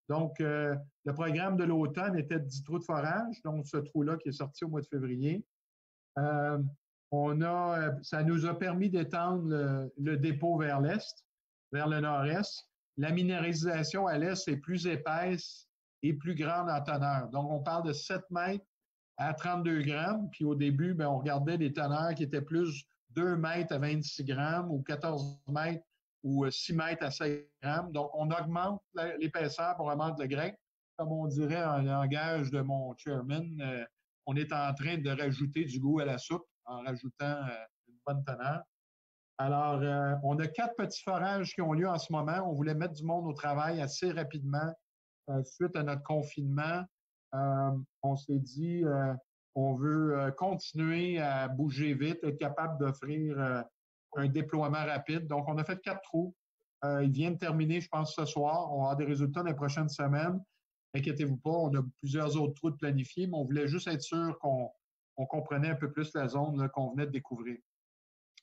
Donc, le programme de l'automne était 10 trous de forage, donc ce trou-là qui est sorti au mois de février. Ça nous a permis d'étendre le dépôt vers l'est, vers le nord-est. La minéralisation à l'est est plus épaisse et plus grande en teneur. Donc, on parle de 7 mètres à 32 grammes. Puis au début, bien, on regardait des teneurs qui étaient plus 2 mètres à 26 grammes ou 14 mètres ou 6 mètres à 16 grammes. Donc, on augmente l'épaisseur pour augmenter le grain. Comme on dirait en langage de mon chairman, on est en train de rajouter du goût à la soupe en rajoutant une bonne teneur. Alors, on a 4 petits forages qui ont lieu en ce moment. On voulait mettre du monde au travail assez rapidement suite à notre confinement. On s'est dit, on veut continuer à bouger vite, être capable d'offrir un déploiement rapide. Donc, on a fait 4 trous. Ils viennent terminer, je pense, ce soir. On va avoir des résultats dans les prochaines semaines. Inquiétez-vous pas, on a plusieurs autres trous de planifiés, mais on voulait juste être sûr qu'on comprenait un peu plus la zone qu'on venait de découvrir.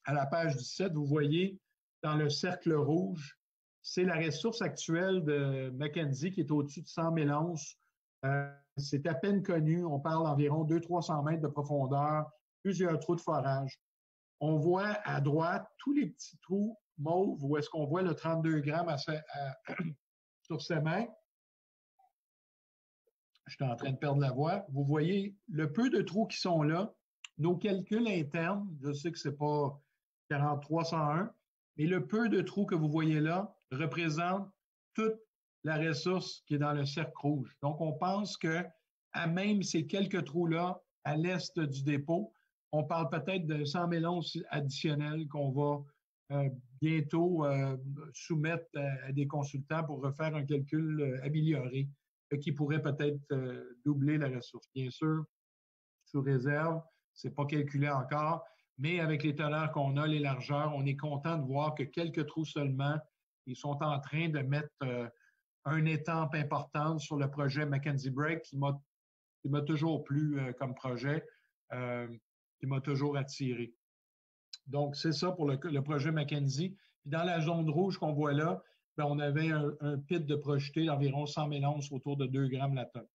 À la page 17, vous voyez dans le cercle rouge, c'est la ressource actuelle de Mackenzie qui est au-dessus de 100 000 onces. C'est à peine connu. On parle d'environ 200-300 mètres de profondeur, plusieurs trous de forage. On voit à droite tous les petits trous mauves où est-ce qu'on voit le 32 grammes sur ces mains. Je suis en train de perdre la voix. Vous voyez le peu de trous qui sont là. Nos calculs internes, je sais que ce n'est pas 4301, mais le peu de trous que vous voyez là représente toute la ressource qui est dans le cercle rouge. Donc, on pense qu'à même ces quelques trous-là, à l'est du dépôt, on parle peut-être de 100 000 onces additionnelles qu'on va bientôt soumettre à des consultants pour refaire un calcul amélioré qui pourrait peut-être doubler la ressource. Bien sûr, sous réserve, ce n'est pas calculé encore, mais avec les teneurs qu'on a, les largeurs, on est content de voir que quelques trous seulement, ils sont en train de mettre une étampe importante sur le projet Mackenzie Break qui m'a toujours plu comme projet, qui m'a toujours attiré. Donc, c'est ça pour le projet Mackenzie. Puis dans la zone rouge qu'on voit là, bien, on avait un pit de projeté d'environ 100 000 onces autour de 2 grammes la tonne.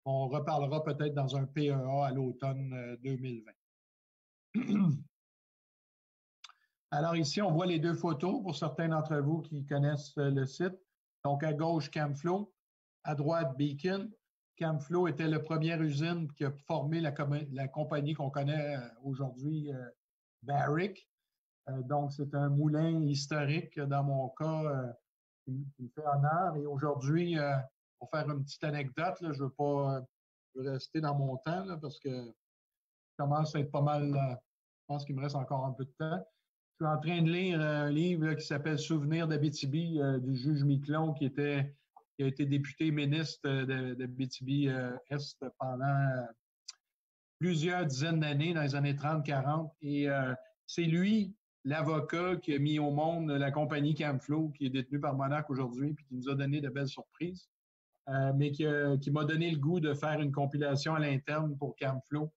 On reparlera peut-être dans un PEA à l'automne 2020. Alors ici, on voit les 2 photos pour certains d'entre vous qui connaissent le site. Donc à gauche, Camflo, à droite, Beacon. Camflo était la première usine qui a formé la compagnie qu'on connaîtt aujourd'hui, Barrick. Donc, c'est un moulin historique dans mon cas qui me fait honneur. Et aujourd'hui, pour faire une petite anecdote, là, je veux rester dans mon temps là, parce que je commence à être pas mal. Je pense qu'il me reste encore un peu de temps. Je suis en train de lire un livre là, qui s'appelle Souvenirs d'Abitibi du juge Miquelon qui a été député ministre d'Abitibi-Est pendant plusieurs dizaines d'années, dans les années 30-40. Et c'est lui, l'avocat, qui a mis au monde la compagnie Camflo, qui est détenue par Monarch aujourd'hui, puis qui nous a donné de belles surprises, mais qui m'a donné le goût de faire une compilation à l'interne pour Camflo.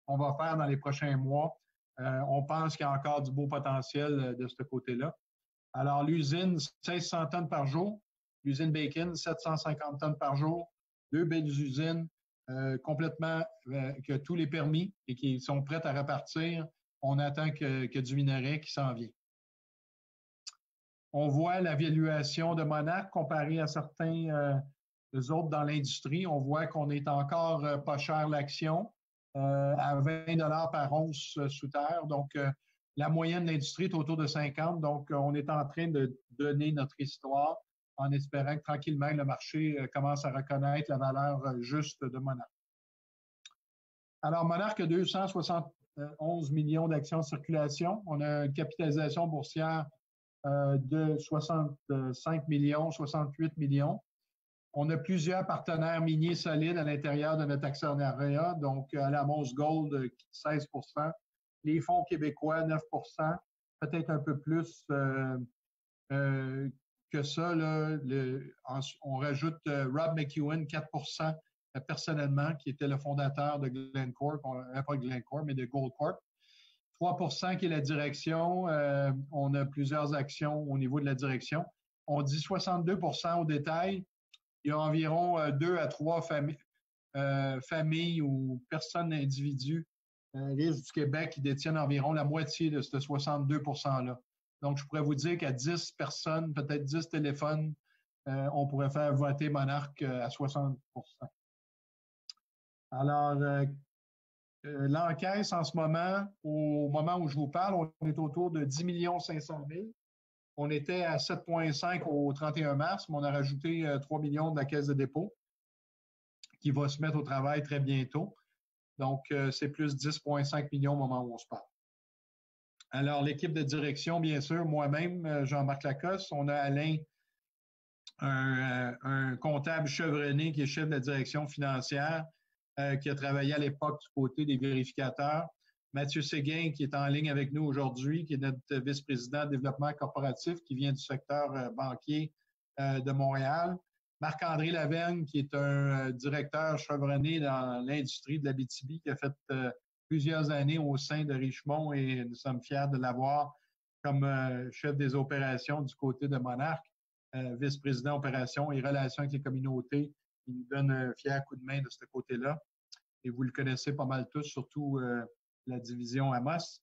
On va faire dans les prochains mois. On pense qu'il y a encore du beau potentiel de ce côté-là. Alors, l'usine, 1600 tonnes par jour. L'usine Bacon, 750 tonnes par jour. Deux belles usines complètement qui ont tous les permis et qui sont prêtes à repartir. On attend que du minerai qui s'en vient. On voit l'évaluation de Monarch comparée à certains autres dans l'industrie. On voit qu'on est encore pas cher l'action, à 20 $ par once sous terre. Donc, la moyenne de l'industrie est autour de 50. Donc, on est en train de donner notre histoire en espérant que tranquillement, le marché commence à reconnaître la valeur juste de Monarch. Alors, Monarch a 271 millions d'actions en circulation. On a une capitalisation boursière de 65 millions, 68 millions. On a plusieurs partenaires miniers solides à l'intérieur de notre actionnariat, donc Alamos Gold, 16 %, les fonds québécois, 9 %, peut-être un peu plus que ça. Là, on rajoute Rob McEwen, 4 % personnellement, qui était le fondateur de Glencore, pas Glencore, mais de Goldcorp. 3 % qui est la direction. On a plusieurs actions au niveau de la direction. On dit 62 % au détail. Il y a environ 2 à 3 familles ou personnes, individus riches du Québec qui détiennent environ la moitié de ce 62 %-là. Donc, je pourrais vous dire qu'à 10 personnes, peut-être 10 téléphones, on pourrait faire voter Monarch à 60 %. Alors, l'encaisse en ce moment, au moment où je vous parle, on est autour de 10 500 000. On était à 7,5 au 31 mars, mais on a rajouté 3 millions de la caisse de dépôt qui va se mettre au travail très bientôt. Donc, c'est plus 10,5 millions au moment où on se parle. Alors, l'équipe de direction, bien sûr, moi-même, Jean-Marc Lacoste, on a Alain, un comptable chevronné qui est chef de la direction financière, qui a travaillé à l'époque du côté des vérificateurs. Mathieu Séguin, qui est en ligne avec nous aujourd'hui, qui est notre vice-président de développement corporatif, qui vient du secteur banquier de Montréal. Marc-André Lavergne, qui est un directeur chevronné dans l'industrie de l'Abitibi, qui a fait plusieurs années au sein de Richemont et nous sommes fiers de l'avoir comme chef des opérations du côté de Monarch, vice-président opérations et relations avec les communautés. Il nous donne un fier coup de main de ce côté-là. Et vous le connaissez pas mal tous, surtout la division Amos.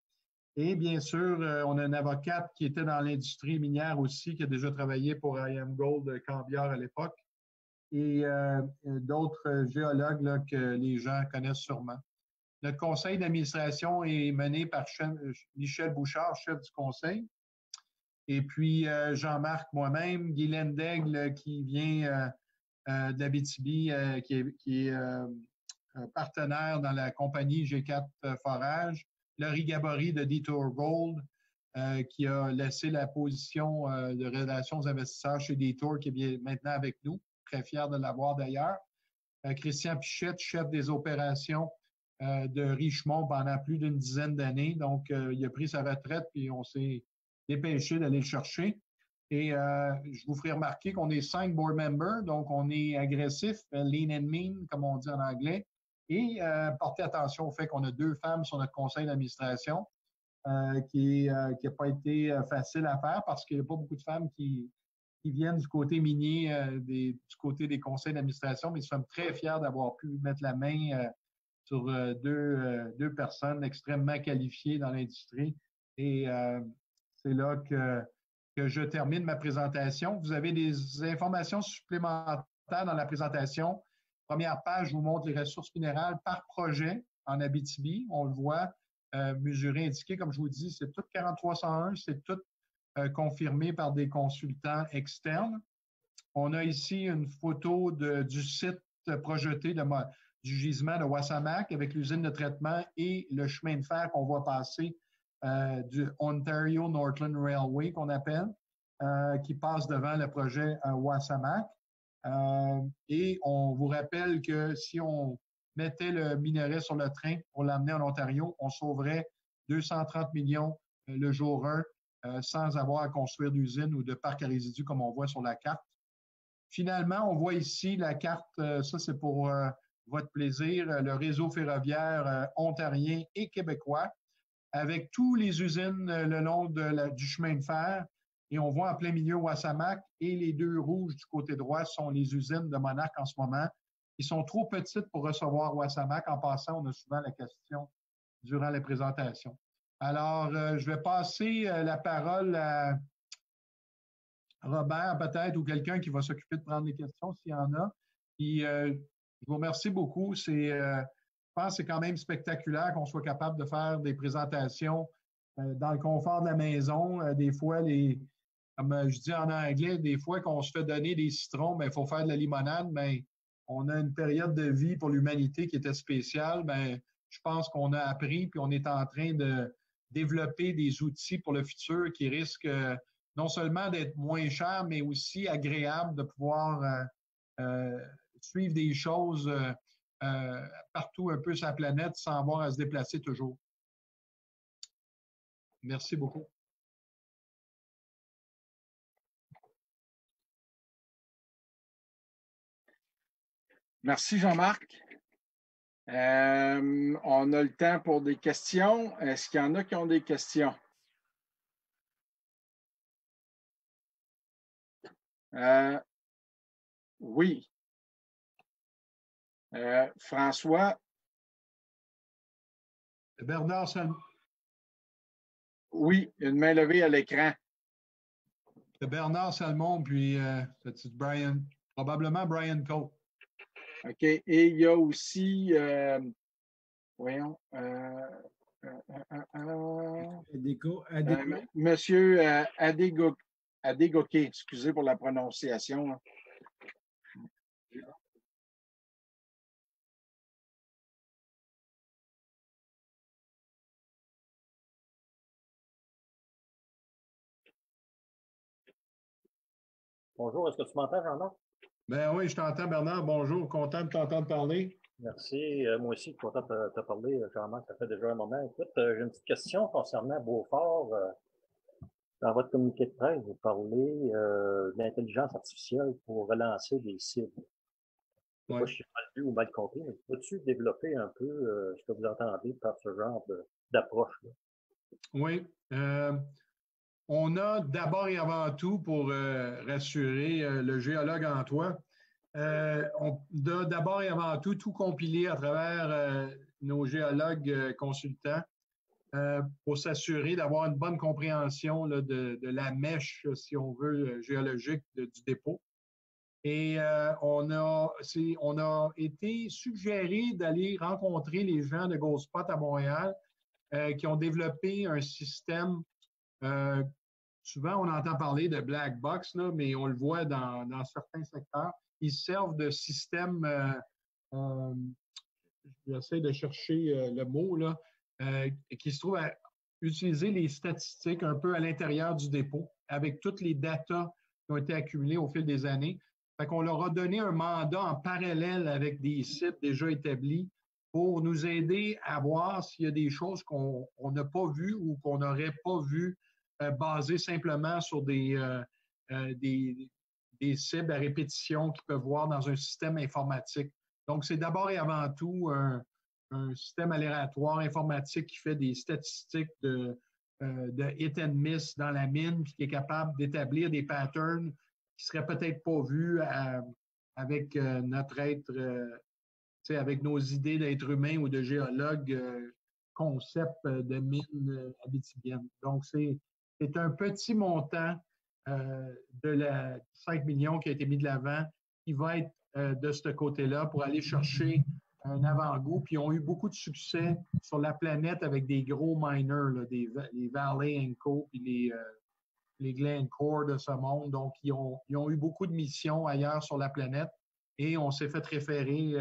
Et bien sûr, on a une avocate qui était dans l'industrie minière aussi, qui a déjà travaillé pour IM Gold Cambiar à l'époque, et d'autres géologues là, que les gens connaissent sûrement. Notre conseil d'administration est mené par Michel Bouchard, chef du conseil, et puis Jean-Marc, moi-même, Guylaine Daigle, qui vient de l'Abitibi, qui est partenaire dans la compagnie G4 Forage, Laurie Gabory de Detour Gold, qui a laissé la position de relations aux investisseurs chez Detour, qui est bien maintenant avec nous, très fier de l'avoir d'ailleurs. Christian Pichette, chef des opérations de Richemont pendant plus d'une dizaine d'années. Donc, il a pris sa retraite, puis on s'est dépêché d'aller le chercher. Et je vous ferai remarquer qu'on est 5 board members, donc on est agressif, lean and mean, comme on dit en anglais. Et portez attention au fait qu'on a 2 femmes sur notre conseil d'administration, qui n'a pas été facile à faire parce qu'il n'y a pas beaucoup de femmes qui viennent du côté minier, du côté des conseils d'administration, mais nous sommes très fiers d'avoir pu mettre la main sur deux personnes extrêmement qualifiées dans l'industrie. Et c'est là que je termine ma présentation. Vous avez des informations supplémentaires dans la présentation. Première page, je vous montre les ressources minérales par projet en Abitibi. On le voit, mesurés, indiqués. Comme je vous dis, c'est tout 4301, c'est tout confirmé par des consultants externes. On a ici une photo du site projeté du gisement de Wasamac avec l'usine de traitement et le chemin de fer qu'on voit passer du Ontario Northland Railway, qu'on appelle, qui passe devant le projet Wasamac. Et on vous rappelle que si on mettait le minerai sur le train pour l'amener en Ontario, on sauverait 230 millions le jour 1 sans avoir à construire d'usine ou de parc à résidus comme on voit sur la carte. Finalement, on voit ici la carte, ça c'est pour votre plaisir, le réseau ferroviaire ontarien et québécois avec tous les usines le long du chemin de fer. Et on voit en plein milieu Wasamac et les deux rouges du côté droit sont les usines de Monarch en ce moment. Ils sont trop petites pour recevoir Wasamac. En passant, on a souvent la question durant les présentations. Alors, je vais passer la parole à Robert peut-être ou quelqu'un qui va s'occuper de prendre les questions s'il y en a. Puis, je vous remercie beaucoup. Je pense que c'est quand même spectaculaire qu'on soit capable de faire des présentations dans le confort de la maison. Des fois, comme je dis en anglais, des fois qu'on se fait donner des citrons, il faut faire de la limonade, mais on a une période de vie pour l'humanité qui était spéciale. Je pense qu'on a appris, puis on est en train de développer des outils pour le futur qui risquent non seulement d'être moins chers, mais aussi agréables de pouvoir suivre des choses partout un peu sur la planète sans avoir à se déplacer toujours. Merci beaucoup. Merci, Jean-Marc. On a le temps pour des questions. Est-ce qu'il y en a qui ont des questions? Oui. François? Bernard Salmon. Oui, une main levée à l'écran. Bernard Salmon, puis c'est probablement Brian Coe. OK. Et il y a aussi, voyons, Monsieur Adegoke, excusez pour la prononciation. Bonjour, est-ce que tu m'entends, Jean-Marc? Ben oui, je t'entends, Bernard. Bonjour, content de t'entendre parler. Merci. Moi aussi, content de te parler, Jean-Marc. Ça fait déjà un moment. Écoute, j'ai une petite question concernant Beaufort. Dans votre communiqué de presse, vous parlez de l'intelligence artificielle pour relancer des cibles. Je ne sais pas si j'ai mal vu ou mal compris, mais peux-tu développer un peu ce que vous entendez par ce genre d'approche? Oui. On a d'abord et avant tout, pour rassurer le géologue en toi, on a d'abord et avant tout compilé à travers nos géologues consultants pour s'assurer d'avoir une bonne compréhension là, de la mèche, si on veut, géologique du dépôt. Et on a été suggéré d'aller rencontrer les gens de GoldSpot à Montréal qui ont développé un système. Souvent, on entend parler de black box, là, mais on le voit dans certains secteurs. Ils servent de système, j'essaie de chercher le mot, là, qui se trouve à utiliser les statistiques un peu à l'intérieur du dépôt avec toutes les datas qui ont été accumulées au fil des années. Fait qu'on leur a donné un mandat en parallèle avec des sites déjà établis pour nous aider à voir s'il y a des choses qu'on n'a pas vues ou qu'on n'aurait pas vues basées simplement sur des cibles à répétition qu'ils peuvent voir dans un système informatique. Donc, c'est d'abord et avant tout un système aléatoire informatique qui fait des statistiques de hit and miss dans la mine, puis qui est capable d'établir des patterns qui ne seraient peut-être pas vus avec notre être, avec nos idées d'être humain ou de géologue, concept de mine abitibienne. Donc, c'est un petit montant de 5 millions qui a été mis de l'avant qui va être de ce côté-là pour aller chercher un avant-goût. Puis ils ont eu beaucoup de succès sur la planète avec des gros miners, là, les Vale Co. puis les Glencore de ce monde. Donc, ils ont eu beaucoup de missions ailleurs sur la planète et on s'est fait référer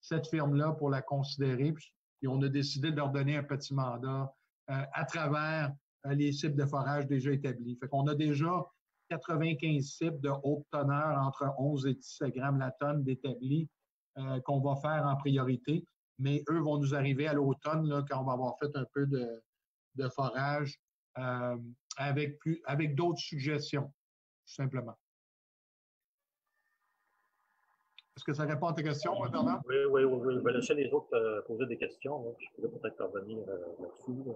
cette firme-là pour la considérer. Puis on a décidé de leur donner un petit mandat à travers les cibles de forage déjà établis. Fait qu'on a déjà 95 cibles de haute teneur entre 11 et 17 grammes la tonne d'établis qu'on va faire en priorité. Mais eux vont nous arriver à l'automne là, quand on va avoir fait un peu de forage avec d'autres suggestions, tout simplement. Est-ce que ça répond à ta question, Bernard? Oui. Je vais laisser les autres poser des questions. Là. Je pourrais peut-être revenir là-dessus. Là,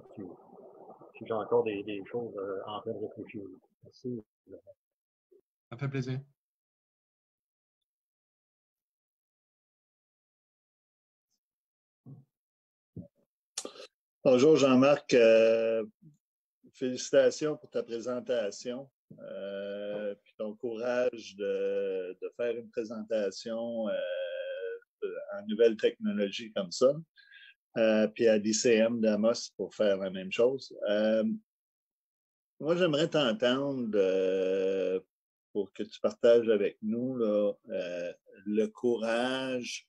si j'ai encore des choses en train de réfléchir. Merci. Ça fait plaisir. Bonjour Jean-Marc, félicitations pour ta présentation, puis ton courage de faire une présentation en nouvelles technologies comme ça, puis à l'ICM d'Amos pour faire la même chose. Moi, j'aimerais t'entendre pour que tu partages avec nous là, le courage.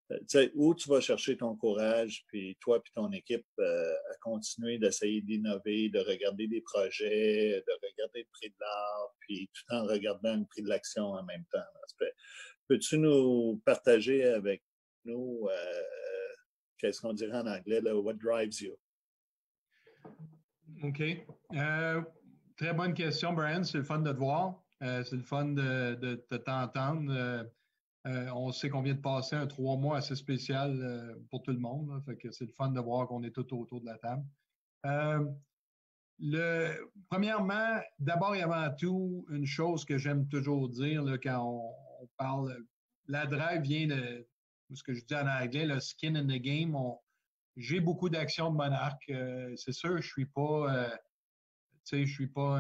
Tu sais, où tu vas chercher ton courage, puis toi puis ton équipe à continuer d'essayer d'innover, de regarder des projets, de regarder le prix de l'art, puis tout en regardant le prix de l'action en même temps. Peux-tu nous partager avec nous, qu'est-ce qu'on dirait en anglais, là, what drives you? OK. Très bonne question, Brian. C'est le fun de te voir. C'est le fun de t'entendre. On sait qu'on vient de passer un 3 mois assez spécial pour tout le monde. Là, fait que c'est le fun de voir qu'on est tout autour de la table. Premièrement, d'abord et avant tout, une chose que j'aime toujours dire là, quand on parle, la drive vient de ce que je dis en anglais, le skin in the game. J'ai beaucoup d'actions de Monarque. C'est sûr, je suis pas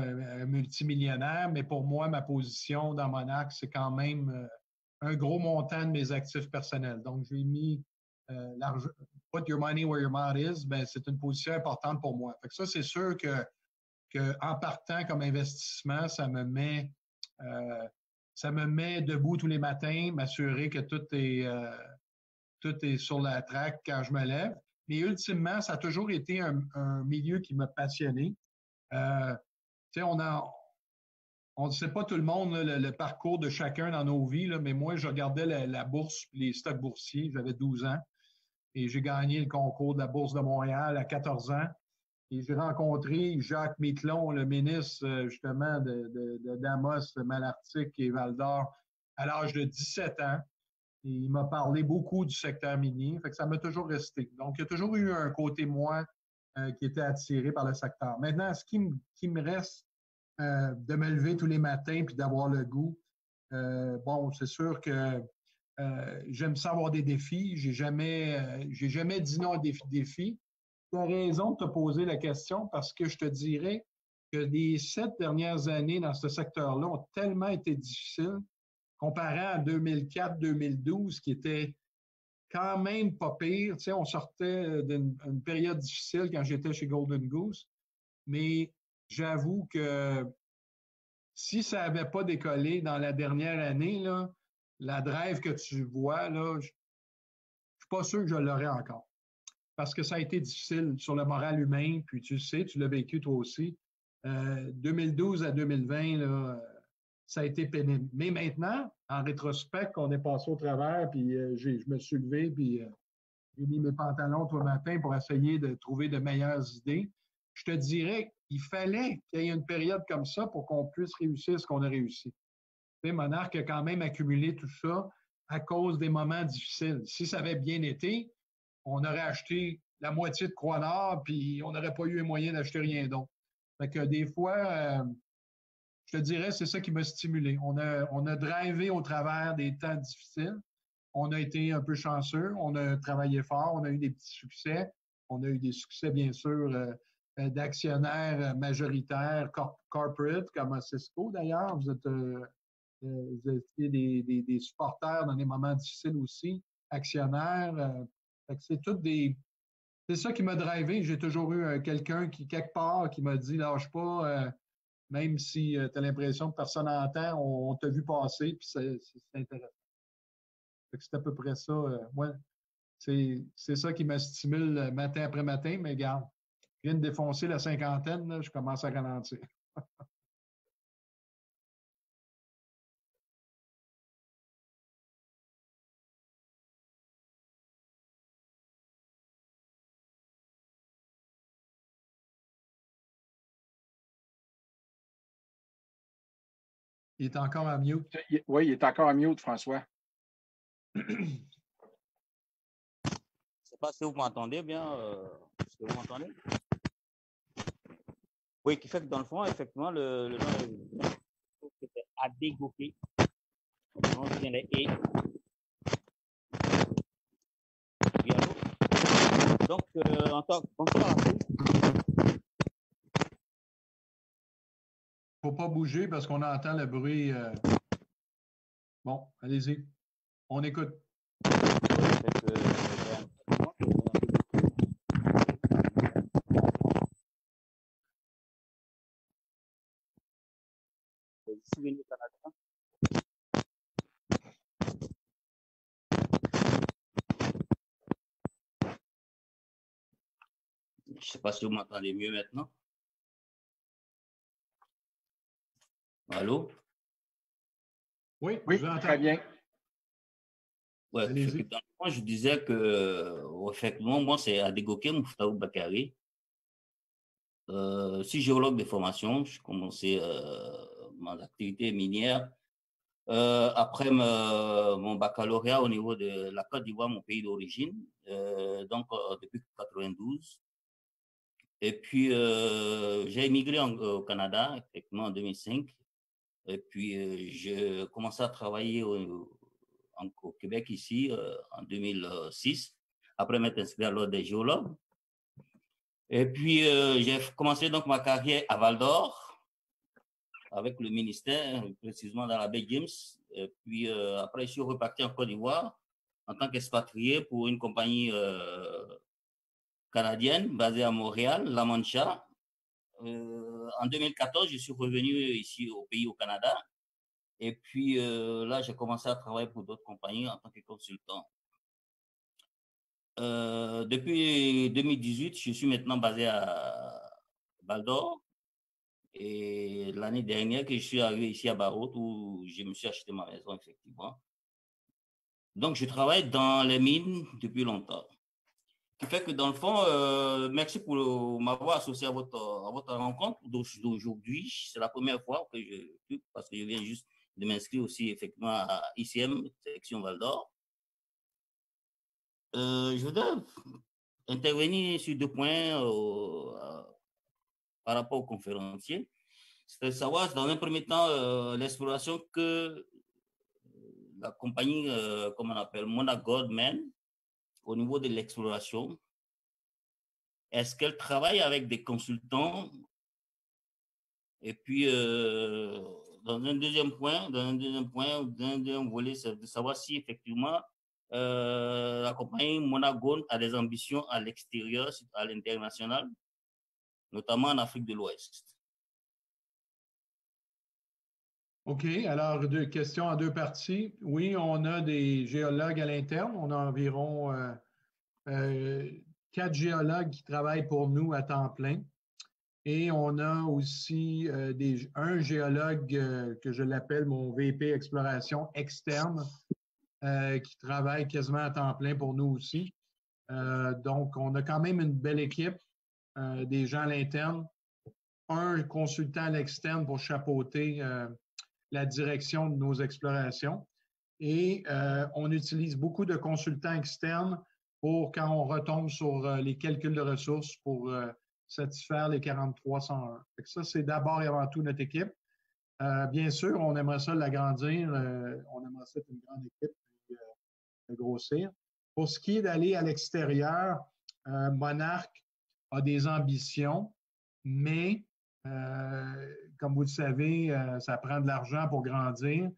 un multimillionnaire, mais pour moi, ma position dans Monarque, c'est quand même un gros montant de mes actifs personnels. Donc, j'ai mis l'argent, put your money where your mouth is, ben, c'est une position importante pour moi. Fait que ça, c'est sûr que en partant comme investissement, ça me met debout tous les matins, m'assurer que tout est sur la track quand je me lève. Mais ultimement, ça a toujours été un milieu qui m'a passionné. Tu sais, on ne sait pas tout le monde là, le parcours de chacun dans nos vies, là, mais moi, je regardais la bourse et les stocks boursiers. J'avais 12 ans et j'ai gagné le concours de la Bourse de Montréal à 14 ans. Et j'ai rencontré Jacques Miquelon, le ministre justement de Damos, Malartic et Val-d'Or à l'âge de 17 ans. Et il m'a parlé beaucoup du secteur minier. Fait que ça m'a toujours resté. Donc, il y a toujours eu un côté moi qui était attiré par le secteur. Maintenant, ce qui me reste, de me lever tous les matins puis d'avoir le goût. Bon, c'est sûr que j'aime ça avoir des défis. J'ai jamais dit non à des défis. Tu as raison de te poser la question parce que je te dirais que les 7 dernières années dans ce secteur-là ont tellement été difficiles comparé à 2004-2012 qui était quand même pas pire. Tu sais, on sortait d'une période difficile quand j'étais chez Golden Goose, mais j'avoue que si ça n'avait pas décollé dans la dernière année, là, la drive que tu vois, là, je ne suis pas sûr que je l'aurais encore. Parce que ça a été difficile sur le moral humain, puis tu le sais, tu l'as vécu toi aussi. 2012 à 2020, là, ça a été pénible. Mais maintenant, en rétrospect, on est passé au travers, puis je me suis levé, puis j'ai mis mes pantalons tout le matin pour essayer de trouver de meilleures idées. Je te dirais qu'il fallait qu'il y ait une période comme ça pour qu'on puisse réussir ce qu'on a réussi. Tu sais, Monarque a quand même accumulé tout ça à cause des moments difficiles. Si ça avait bien été, on aurait acheté la moitié de Croix-Nord, puis on n'aurait pas eu les moyens d'acheter rien d'autre. Fait que des fois, je te dirais, c'est ça qui m'a stimulé. On a drivé au travers des temps difficiles. On a été un peu chanceux. On a travaillé fort. On a eu des petits succès. On a eu des succès, bien sûr, d'actionnaires majoritaires, corporate, comme Cisco d'ailleurs. Vous étiez des supporters dans des moments difficiles aussi. actionnaire. C'est tout des. C'est ça qui m'a drivé. J'ai toujours eu quelqu'un qui, quelque part, qui m'a dit lâche pas, même si tu as l'impression que personne n'entend, on t'a vu passer, puis c'est intéressant. C'est à peu près ça. Moi, c'est ça qui me stimule matin après matin, mais regarde, je viens de défoncer la cinquantaine, là, je commence à ralentir. Il est encore à mute. Oui, il est encore à mute, François. Je ne sais pas si vous m'entendez bien. Est-ce que vous m'entendez? Oui, qui fait que dans le fond, effectivement, le nom est Adégopé. On vient les et. Oui, allô? Donc, en tant que. Bonsoir à tous. Il ne faut pas bouger parce qu'on entend le bruit. Bon, allez-y. On écoute. Je suis venu au Canada. Je ne sais pas si vous m'entendez mieux maintenant. Allô? Oui, très bien. Ouais, dans le fond, je disais que, effectivement, moi, c'est Adégoké Mouftaou Bakari. Je suis géologue de formation. J'ai commencé mon activité minière. Après mon baccalauréat au niveau de la Côte d'Ivoire, mon pays d'origine, donc depuis 92. Et puis, j'ai émigré au Canada, effectivement, en 2005. Et puis, j'ai commencé à travailler au Québec ici en 2006, après m'être inscrit à l'ordre des géologues. Et puis, j'ai commencé donc ma carrière à Val-d'Or avec le ministère, précisément dans la baie James. Et puis, après, je suis reparti en Côte d'Ivoire en tant qu'expatrié pour une compagnie canadienne basée à Montréal, La Mancha. En 2014, je suis revenu ici au pays, au Canada. Et puis là, j'ai commencé à travailler pour d'autres compagnies en tant que consultant. Depuis 2018, je suis maintenant basé à Val-d'Or. Et l'année dernière que je suis arrivé ici à Barrault, où je me suis acheté ma maison, effectivement. Donc, je travaille dans les mines depuis longtemps. Ce qui fait que dans le fond, merci pour m'avoir associé à votre rencontre d'aujourd'hui. C'est la première fois que parce que je viens juste de m'inscrire aussi effectivement à ICM, section Val d'Or. Je voudrais intervenir sur deux points par rapport aux conférenciers. C'est de savoir, dans un premier temps, l'exploration que la compagnie, comme on appelle, Mona Goldman, au niveau de l'exploration, est-ce qu'elle travaille avec des consultants? Et puis, dans un deuxième volet, c'est de savoir si effectivement la compagnie Monagon a des ambitions à l'extérieur, à l'international, notamment en Afrique de l'Ouest. OK. Alors, deux questions en deux parties. Oui, on a des géologues à l'interne. On a environ 4 géologues qui travaillent pour nous à temps plein. Et on a aussi un géologue que je l'appelle mon VP Exploration externe qui travaille quasiment à temps plein pour nous aussi. Donc, on a quand même une belle équipe, des gens à l'interne, un consultant à l'externe pour chapeauter la direction de nos explorations. Et on utilise beaucoup de consultants externes pour quand on retombe sur les calculs de ressources pour satisfaire les 4301. Ça, c'est d'abord et avant tout notre équipe. Bien sûr, on aimerait ça l'agrandir. On aimerait ça être une grande équipe et de grossir. Pour ce qui est d'aller à l'extérieur, Monarch a des ambitions, mais comme vous le savez, ça prend de l'argent pour grandir.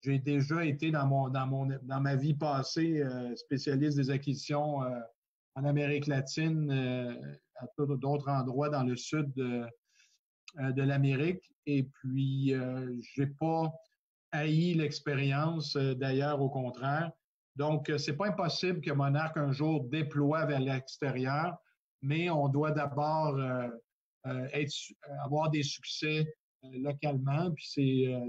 j'ai déjà été dans ma vie passée spécialiste des acquisitions en Amérique latine, à d'autres endroits dans le sud de l'Amérique. Et puis, je n'ai pas haï l'expérience, d'ailleurs, au contraire. Donc, ce n'est pas impossible que Monarch un jour déploie vers l'extérieur, mais on doit d'abord avoir des succès localement. Puis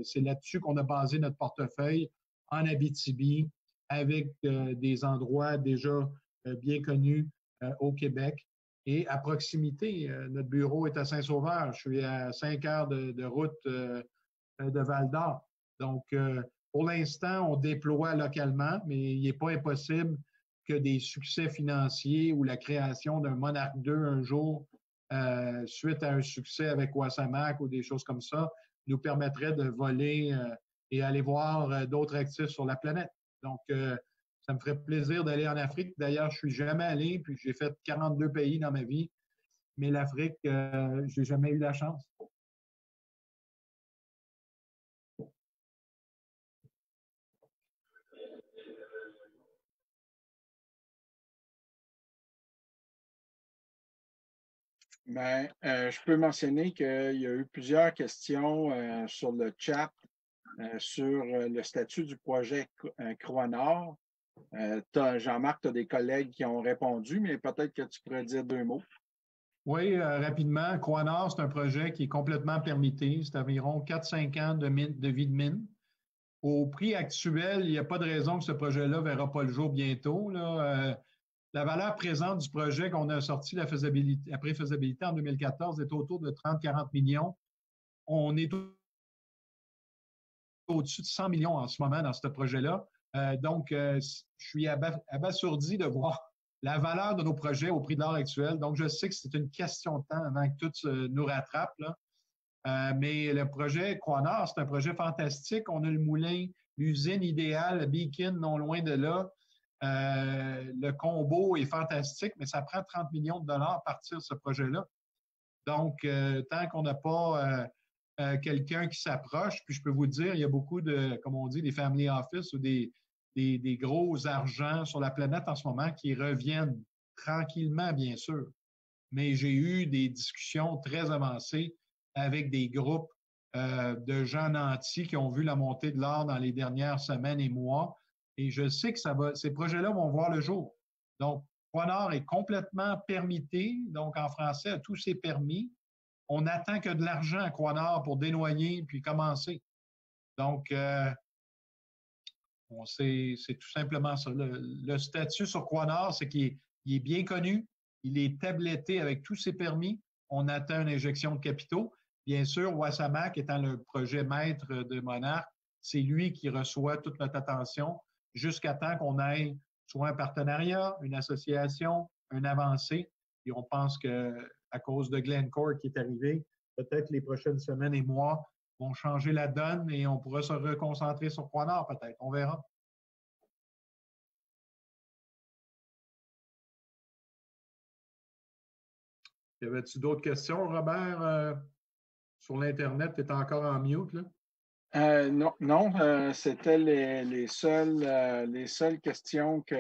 c'est là-dessus qu'on a basé notre portefeuille en Abitibi, avec des endroits déjà bien connus au Québec. Et à proximité, notre bureau est à Saint-Sauveur. Je suis à 5 heures de route de Val-d'Or. Donc, pour l'instant, on déploie localement, mais il n'est pas impossible que des succès financiers ou la création d'un Monarch 2 un jour, suite à un succès avec Wasamac ou des choses comme ça, nous permettrait de voler et aller voir d'autres actifs sur la planète. Donc, ça me ferait plaisir d'aller en Afrique. D'ailleurs, je ne suis jamais allé, puis j'ai fait 42 pays dans ma vie, mais l'Afrique, je n'ai jamais eu la chance. Bien, je peux mentionner qu'il y a eu plusieurs questions sur le chat sur le statut du projet Croix-Nord. Jean-Marc, tu as des collègues qui ont répondu, mais peut-être que tu pourrais dire 2 mots. Oui, rapidement. Croix-Nord, c'est un projet qui est complètement permité. C'est environ 4-5 ans de vie de mine. Au prix actuel, il n'y a pas de raison que ce projet-là ne verra pas le jour bientôt. La valeur présente du projet qu'on a sorti la préfaisabilité en 2014 est autour de 30-40 millions. On est au-dessus de 100 millions en ce moment dans ce projet-là. Donc, je suis abasourdi de voir la valeur de nos projets au prix de l'or actuel. Donc, je sais que c'est une question de temps avant que tout nous rattrape, là. Mais le projet Croix-Nord, c'est un projet fantastique. On a le moulin, l'usine idéale, Beacon, non loin de là. Le combo est fantastique, mais ça prend 30 millions de dollars à partir de ce projet-là. Donc, tant qu'on n'a pas quelqu'un qui s'approche, puis je peux vous dire, il y a beaucoup de, comme on dit, des family office ou des gros argents sur la planète en ce moment qui reviennent tranquillement, bien sûr. Mais j'ai eu des discussions très avancées avec des groupes de gens nantis qui ont vu la montée de l'or dans les dernières semaines et mois. Et je sais que ces projets-là vont voir le jour. Donc, Croix-Nord est complètement permité. Donc, en français, tous ces permis. On n'attend que de l'argent à Croix-Nord pour dénoyer puis commencer. Donc, c'est tout simplement ça. Le statut sur Croix-Nord, c'est qu'il est bien connu. Il est tabletté avec tous ses permis. On attend une injection de capitaux. Bien sûr, Wasamac étant le projet maître de Monarch, c'est lui qui reçoit toute notre attention jusqu'à temps qu'on ait soit un partenariat, une association, une avancée. Et on pense qu'à cause de Glencore qui est arrivé, peut-être les prochaines semaines et mois vont changer la donne et on pourra se reconcentrer sur Croix-Nord peut-être. On verra. Y avait-tu d'autres questions, Robert? Sur l'Internet, tu es encore en mute, là? Non, c'était les seules questions qu'il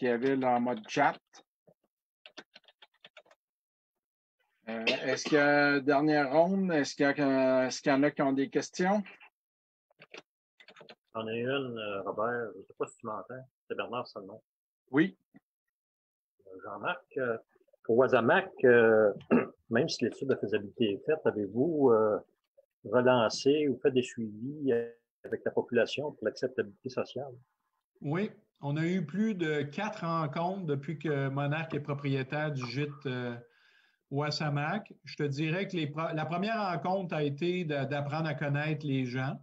y avait dans mode chat. Est-ce qu'il y a une dernière ronde? Est-ce qu'il y en a qui ont des questions? J'en ai une, Robert. Je ne sais pas si tu m'entends. C'est Bernard Salmon. Oui. Jean-Marc, pour Wasamac, même si l'étude de faisabilité est faite, avez-vous relancé ou fait des suivis avec la population pour l'acceptabilité sociale? Oui, on a eu plus de 4 rencontres depuis que Monarch est propriétaire du gîte Wasamac. Je te dirais que la première rencontre a été d'apprendre à connaître les gens.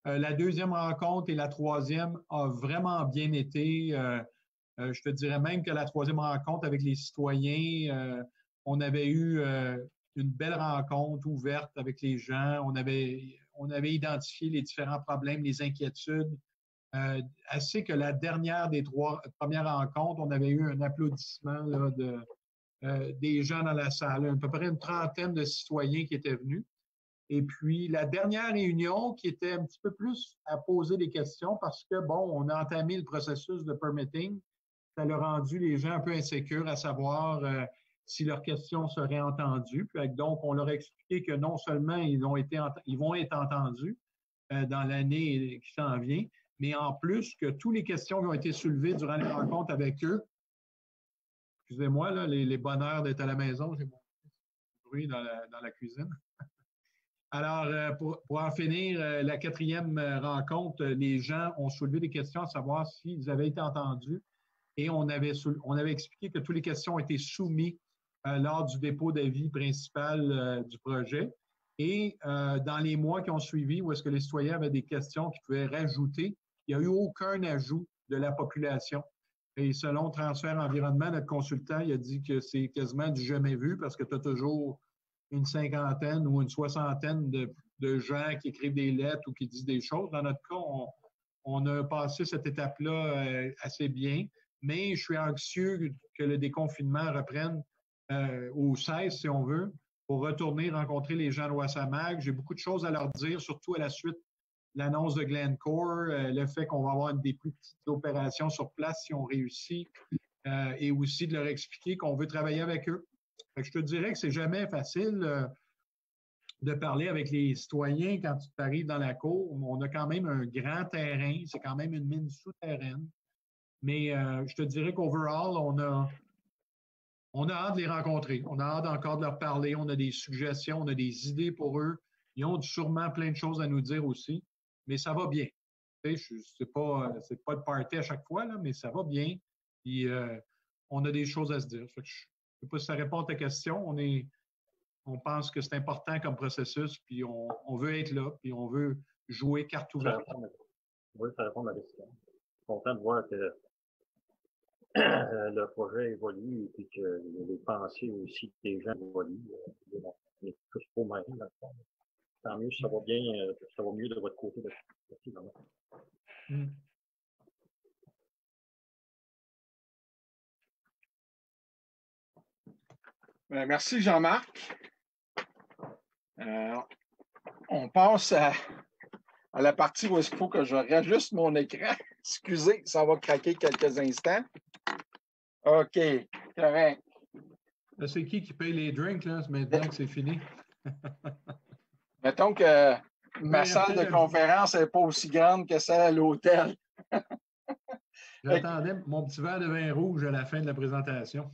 La deuxième rencontre et la troisième ont vraiment bien été. Je te dirais même que la troisième rencontre avec les citoyens, on avait eu une belle rencontre ouverte avec les gens. On avait identifié les différents problèmes, les inquiétudes. Assez que la dernière des 3 premières rencontres, on avait eu un applaudissement là, des gens dans la salle, à peu près une trentaine de citoyens qui étaient venus. Et puis, la dernière réunion qui était un petit peu plus à poser des questions parce que, bon, on a entamé le processus de permitting. Ça a rendu les gens un peu insécures à savoir si leurs questions seraient entendues. Puis, donc, on leur a expliqué que non seulement ils vont être entendus dans l'année qui s'en vient, mais en plus que toutes les questions qui ont été soulevées durant les rencontres avec eux, excusez-moi, là, les bonheurs d'être à la maison, j'ai mon bruit dans la cuisine. Alors, pour en finir, la quatrième rencontre, les gens ont soulevé des questions à savoir s'ils avaient été entendus et on avait expliqué que toutes les questions ont été soumises lors du dépôt d'avis principal du projet. Et dans les mois qui ont suivi, où est-ce que les citoyens avaient des questions qu'ils pouvaient rajouter, il n'y a eu aucun ajout de la population. Et selon Transfert Environnement, notre consultant, il a dit que c'est quasiment du jamais vu parce que tu as toujours une cinquantaine ou une soixantaine de gens qui écrivent des lettres ou qui disent des choses. Dans notre cas, on a passé cette étape-là assez bien, mais je suis anxieux que le déconfinement reprenne au 16, si on veut, pour retourner rencontrer les gens de Wasamac. J'ai beaucoup de choses à leur dire, surtout à la suite de l'annonce de Glencore, le fait qu'on va avoir des plus petites opérations sur place si on réussit, et aussi de leur expliquer qu'on veut travailler avec eux. Fait que je te dirais que c'est jamais facile de parler avec les citoyens quand tu arrives dans la cour. On a quand même un grand terrain, c'est quand même une mine souterraine. Mais je te dirais qu'overall, on a hâte de les rencontrer. On a hâte encore de leur parler. On a des suggestions, on a des idées pour eux. Ils ont sûrement plein de choses à nous dire aussi. Mais ça va bien. C'est pas le party à chaque fois, là, mais ça va bien. Puis on a des choses à se dire. Fait que je ne sais pas si ça répond à ta question. On pense que c'est important comme processus, puis on veut être là, puis on veut jouer carte ouverte. Oui, ça répond à ma question. Je suis content de voir que le projet évolue et que les pensées aussi des gens évoluent. On est tous pour même, dans le fond. Tant mieux, ça va bien, ça va mieux de votre côté. Merci, Jean-Marc. On passe à la partie où il faut que je réajuste mon écran. Excusez, ça va craquer quelques instants. OK, correct. C'est qui paye les drinks là, maintenant que c'est fini? Mettons que ma salle de conférence n'est pas aussi grande que celle à l'hôtel. J'attendais mon petit verre de vin rouge à la fin de la présentation.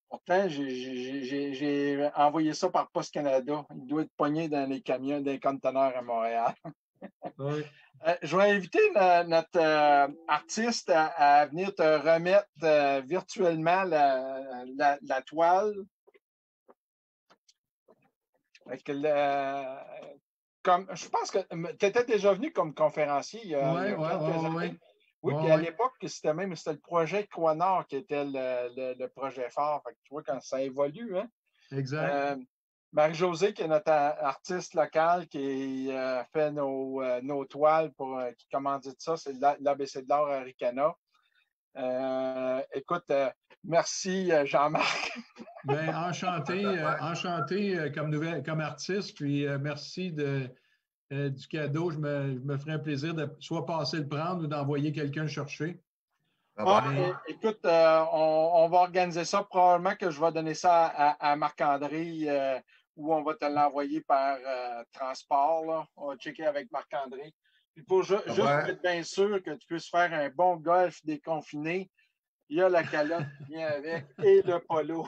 Pourtant, j'ai envoyé ça par Post Canada. Il doit être pogné dans les camions, des conteneurs à Montréal. Oui. Je vais inviter notre artiste à venir te remettre virtuellement la toile. Je pense que tu étais déjà venu comme conférencier il y a quelques années. Oui, puis à l'époque, c'était le projet Croix-Nord qui était le projet phare. Fait que tu vois, quand ça évolue, hein? Exact. Marie-Josée, qui est notre artiste locale, qui fait nos toiles, qui commandite ça, c'est l'ABC de l'art à Ricana. Écoute, merci Jean-Marc. Bien, enchanté comme artiste, puis merci du cadeau. Je me ferai un plaisir de soit passer le prendre ou d'envoyer quelqu'un le chercher. Écoute, on va organiser ça. Probablement que je vais donner ça à Marc-André ou on va te l'envoyer par transport. Là. On va checker avec Marc-André. Puis pour juste être bien sûr que tu puisses faire un bon golf déconfiné, il y a la calotte qui vient avec et le polo.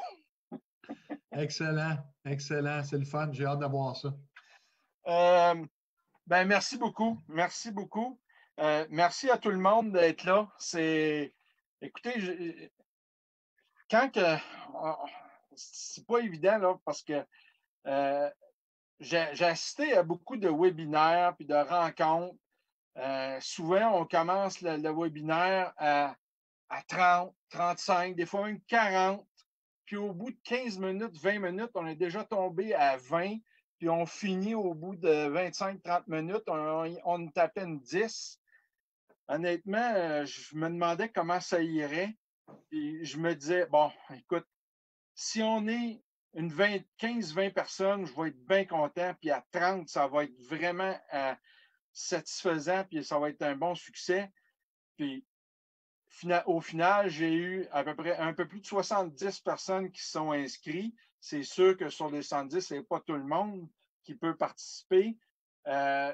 Excellent, excellent. C'est le fun. J'ai hâte d'avoir ça. Merci beaucoup. Merci beaucoup. Merci à tout le monde d'être là. Écoutez, c'est pas évident là, parce que j'ai assisté à beaucoup de webinaires puis de rencontres. Souvent, on commence le webinaire à 30, 35, des fois même 40. Puis au bout de 15 minutes, 20 minutes, on est déjà tombé à 20. Puis on finit au bout de 25-30 minutes, on tapait une 10. Honnêtement, je me demandais comment ça irait. Puis je me disais, bon, écoute, si on est une 15-20 personnes, je vais être bien content. Puis à 30, ça va être vraiment satisfaisant. Puis ça va être un bon succès. Puis au final, j'ai eu à peu près un peu plus de 70 personnes qui sont inscrites. C'est sûr que sur les 110, ce n'est pas tout le monde qui peut participer.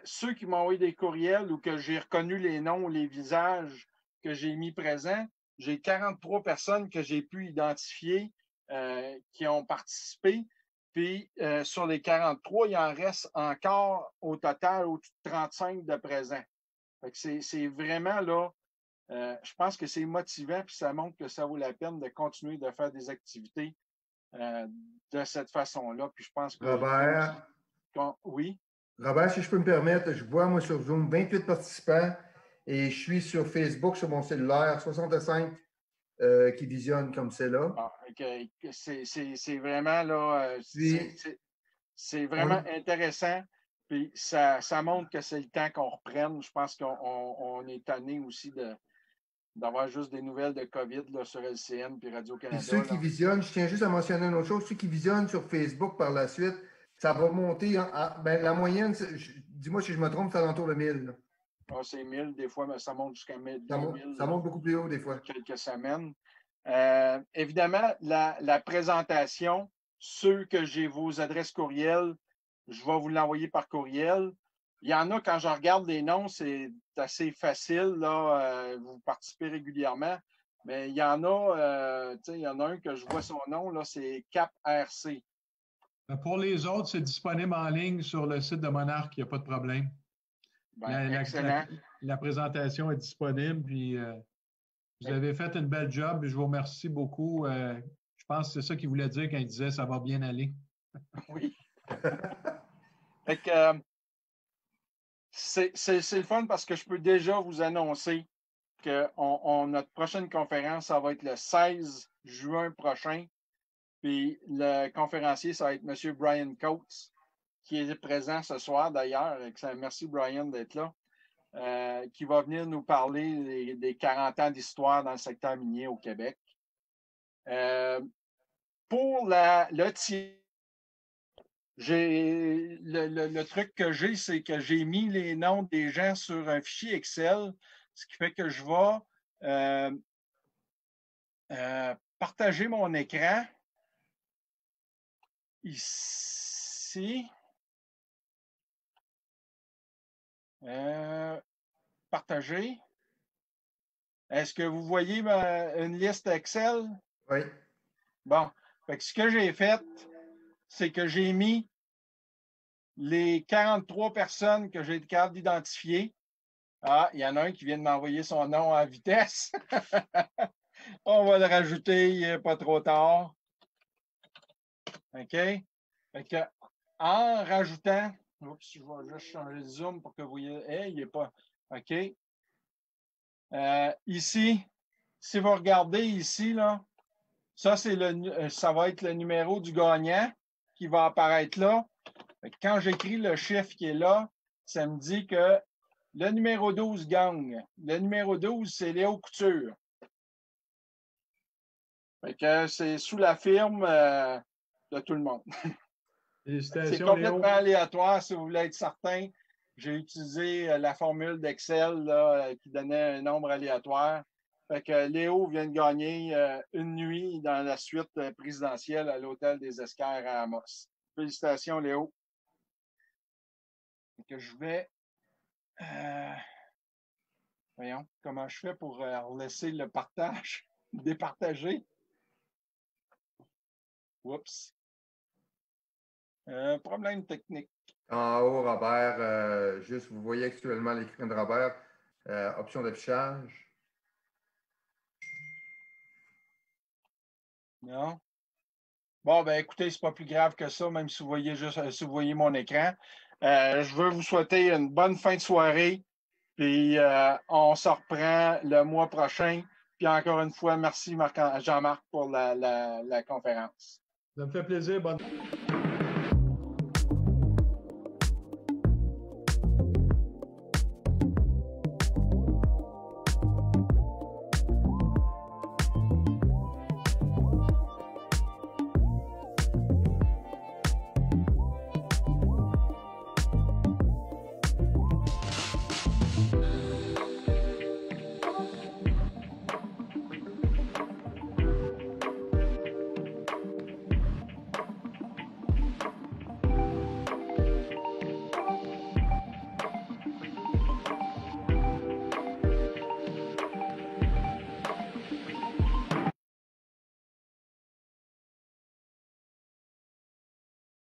Ceux qui m'ont envoyé des courriels ou que j'ai reconnu les noms ou les visages que j'ai mis présents, j'ai 43 personnes que j'ai pu identifier qui ont participé. Puis sur les 43, il en reste encore au total au-dessus de 35 de présents. C'est vraiment là, je pense que c'est motivant puis ça montre que ça vaut la peine de continuer de faire des activités de cette façon-là. Puis je pense que... Robert, oui. Robert, si je peux me permettre, je vois moi sur Zoom 28 participants et je suis sur Facebook sur mon cellulaire, 65 qui visionnent comme c'est là. Ah, okay. C'est vraiment là, c'est vraiment intéressant. Puis ça montre que c'est le temps qu'on reprenne. Je pense qu'on est tanné aussi d'avoir juste des nouvelles de COVID là, sur LCN puis Radio-Canada. Puis ceux qui visionnent, je tiens juste à mentionner une autre chose, ceux qui visionnent sur Facebook par la suite, ça va monter. Ben, la moyenne, dis-moi si je me trompe, c'est alentour de 1000. Ah, c'est 1000, des fois, mais ça monte jusqu'à 1000. Ça monte beaucoup plus haut des fois. Quelques semaines. Évidemment, la présentation, ceux que j'ai vos adresses courriel, je vais vous l'envoyer par courriel. Il y en a, quand je regarde les noms, c'est assez facile. Là, vous participez régulièrement. Mais il y en a, il y en a un que je vois son nom, là, c'est Cap RC. Pour les autres, c'est disponible en ligne sur le site de Monarch, il n'y a pas de problème. Excellent. La présentation est disponible, puis vous avez fait une belle job, et je vous remercie beaucoup. Je pense que c'est ça qu'il voulait dire quand il disait « ça va bien aller ». Oui. Fait que, c'est le fun parce que je peux déjà vous annoncer que notre prochaine conférence, ça va être le 16 juin prochain. Puis le conférencier, ça va être M. Brian Coates, qui est présent ce soir d'ailleurs. Merci Brian d'être là. Qui va venir nous parler des 40 ans d'histoire dans le secteur minier au Québec. Pour le truc que j'ai, c'est que j'ai mis les noms des gens sur un fichier Excel, ce qui fait que je vais partager mon écran ici. Partager. Est-ce que vous voyez une liste Excel? Oui. Bon. Fait que ce que j'ai fait, c'est que j'ai mis les 43 personnes que j'ai été capable d'identifier. Ah, il y en a un qui vient de m'envoyer son nom à vitesse. On va le rajouter, il n'est pas trop tard. OK? Fait que, en rajoutant, oups, je vais juste changer le zoom pour que vous voyez. Hey, il n'est pas. OK. Ici, si vous regardez ici, là, ça va être le numéro du gagnant qui va apparaître là. Quand j'écris le chiffre qui est là, ça me dit que le numéro 12 gagne. Le numéro 12, c'est Léo Couture. Fait que c'est sous la firme de tout le monde. C'est complètement Léo. Aléatoire, si vous voulez être certain. J'ai utilisé la formule d'Excel qui donnait un nombre aléatoire. Fait que Léo vient de gagner une nuit dans la suite présidentielle à l'Hôtel des Esquerres à Amos. Félicitations, Léo. Fait que je vais... voyons, comment je fais pour laisser le partage, départager. Oups. Problème technique. En haut, Robert, juste, vous voyez actuellement l'écran de Robert, option d'affichage. Non. Bon, ben écoutez, c'est pas plus grave que ça, même si vous voyez si vous voyez mon écran. Je veux vous souhaiter une bonne fin de soirée. Puis on se reprend le mois prochain. Puis encore une fois, merci Jean-Marc pour la conférence. Ça me fait plaisir. Bonne...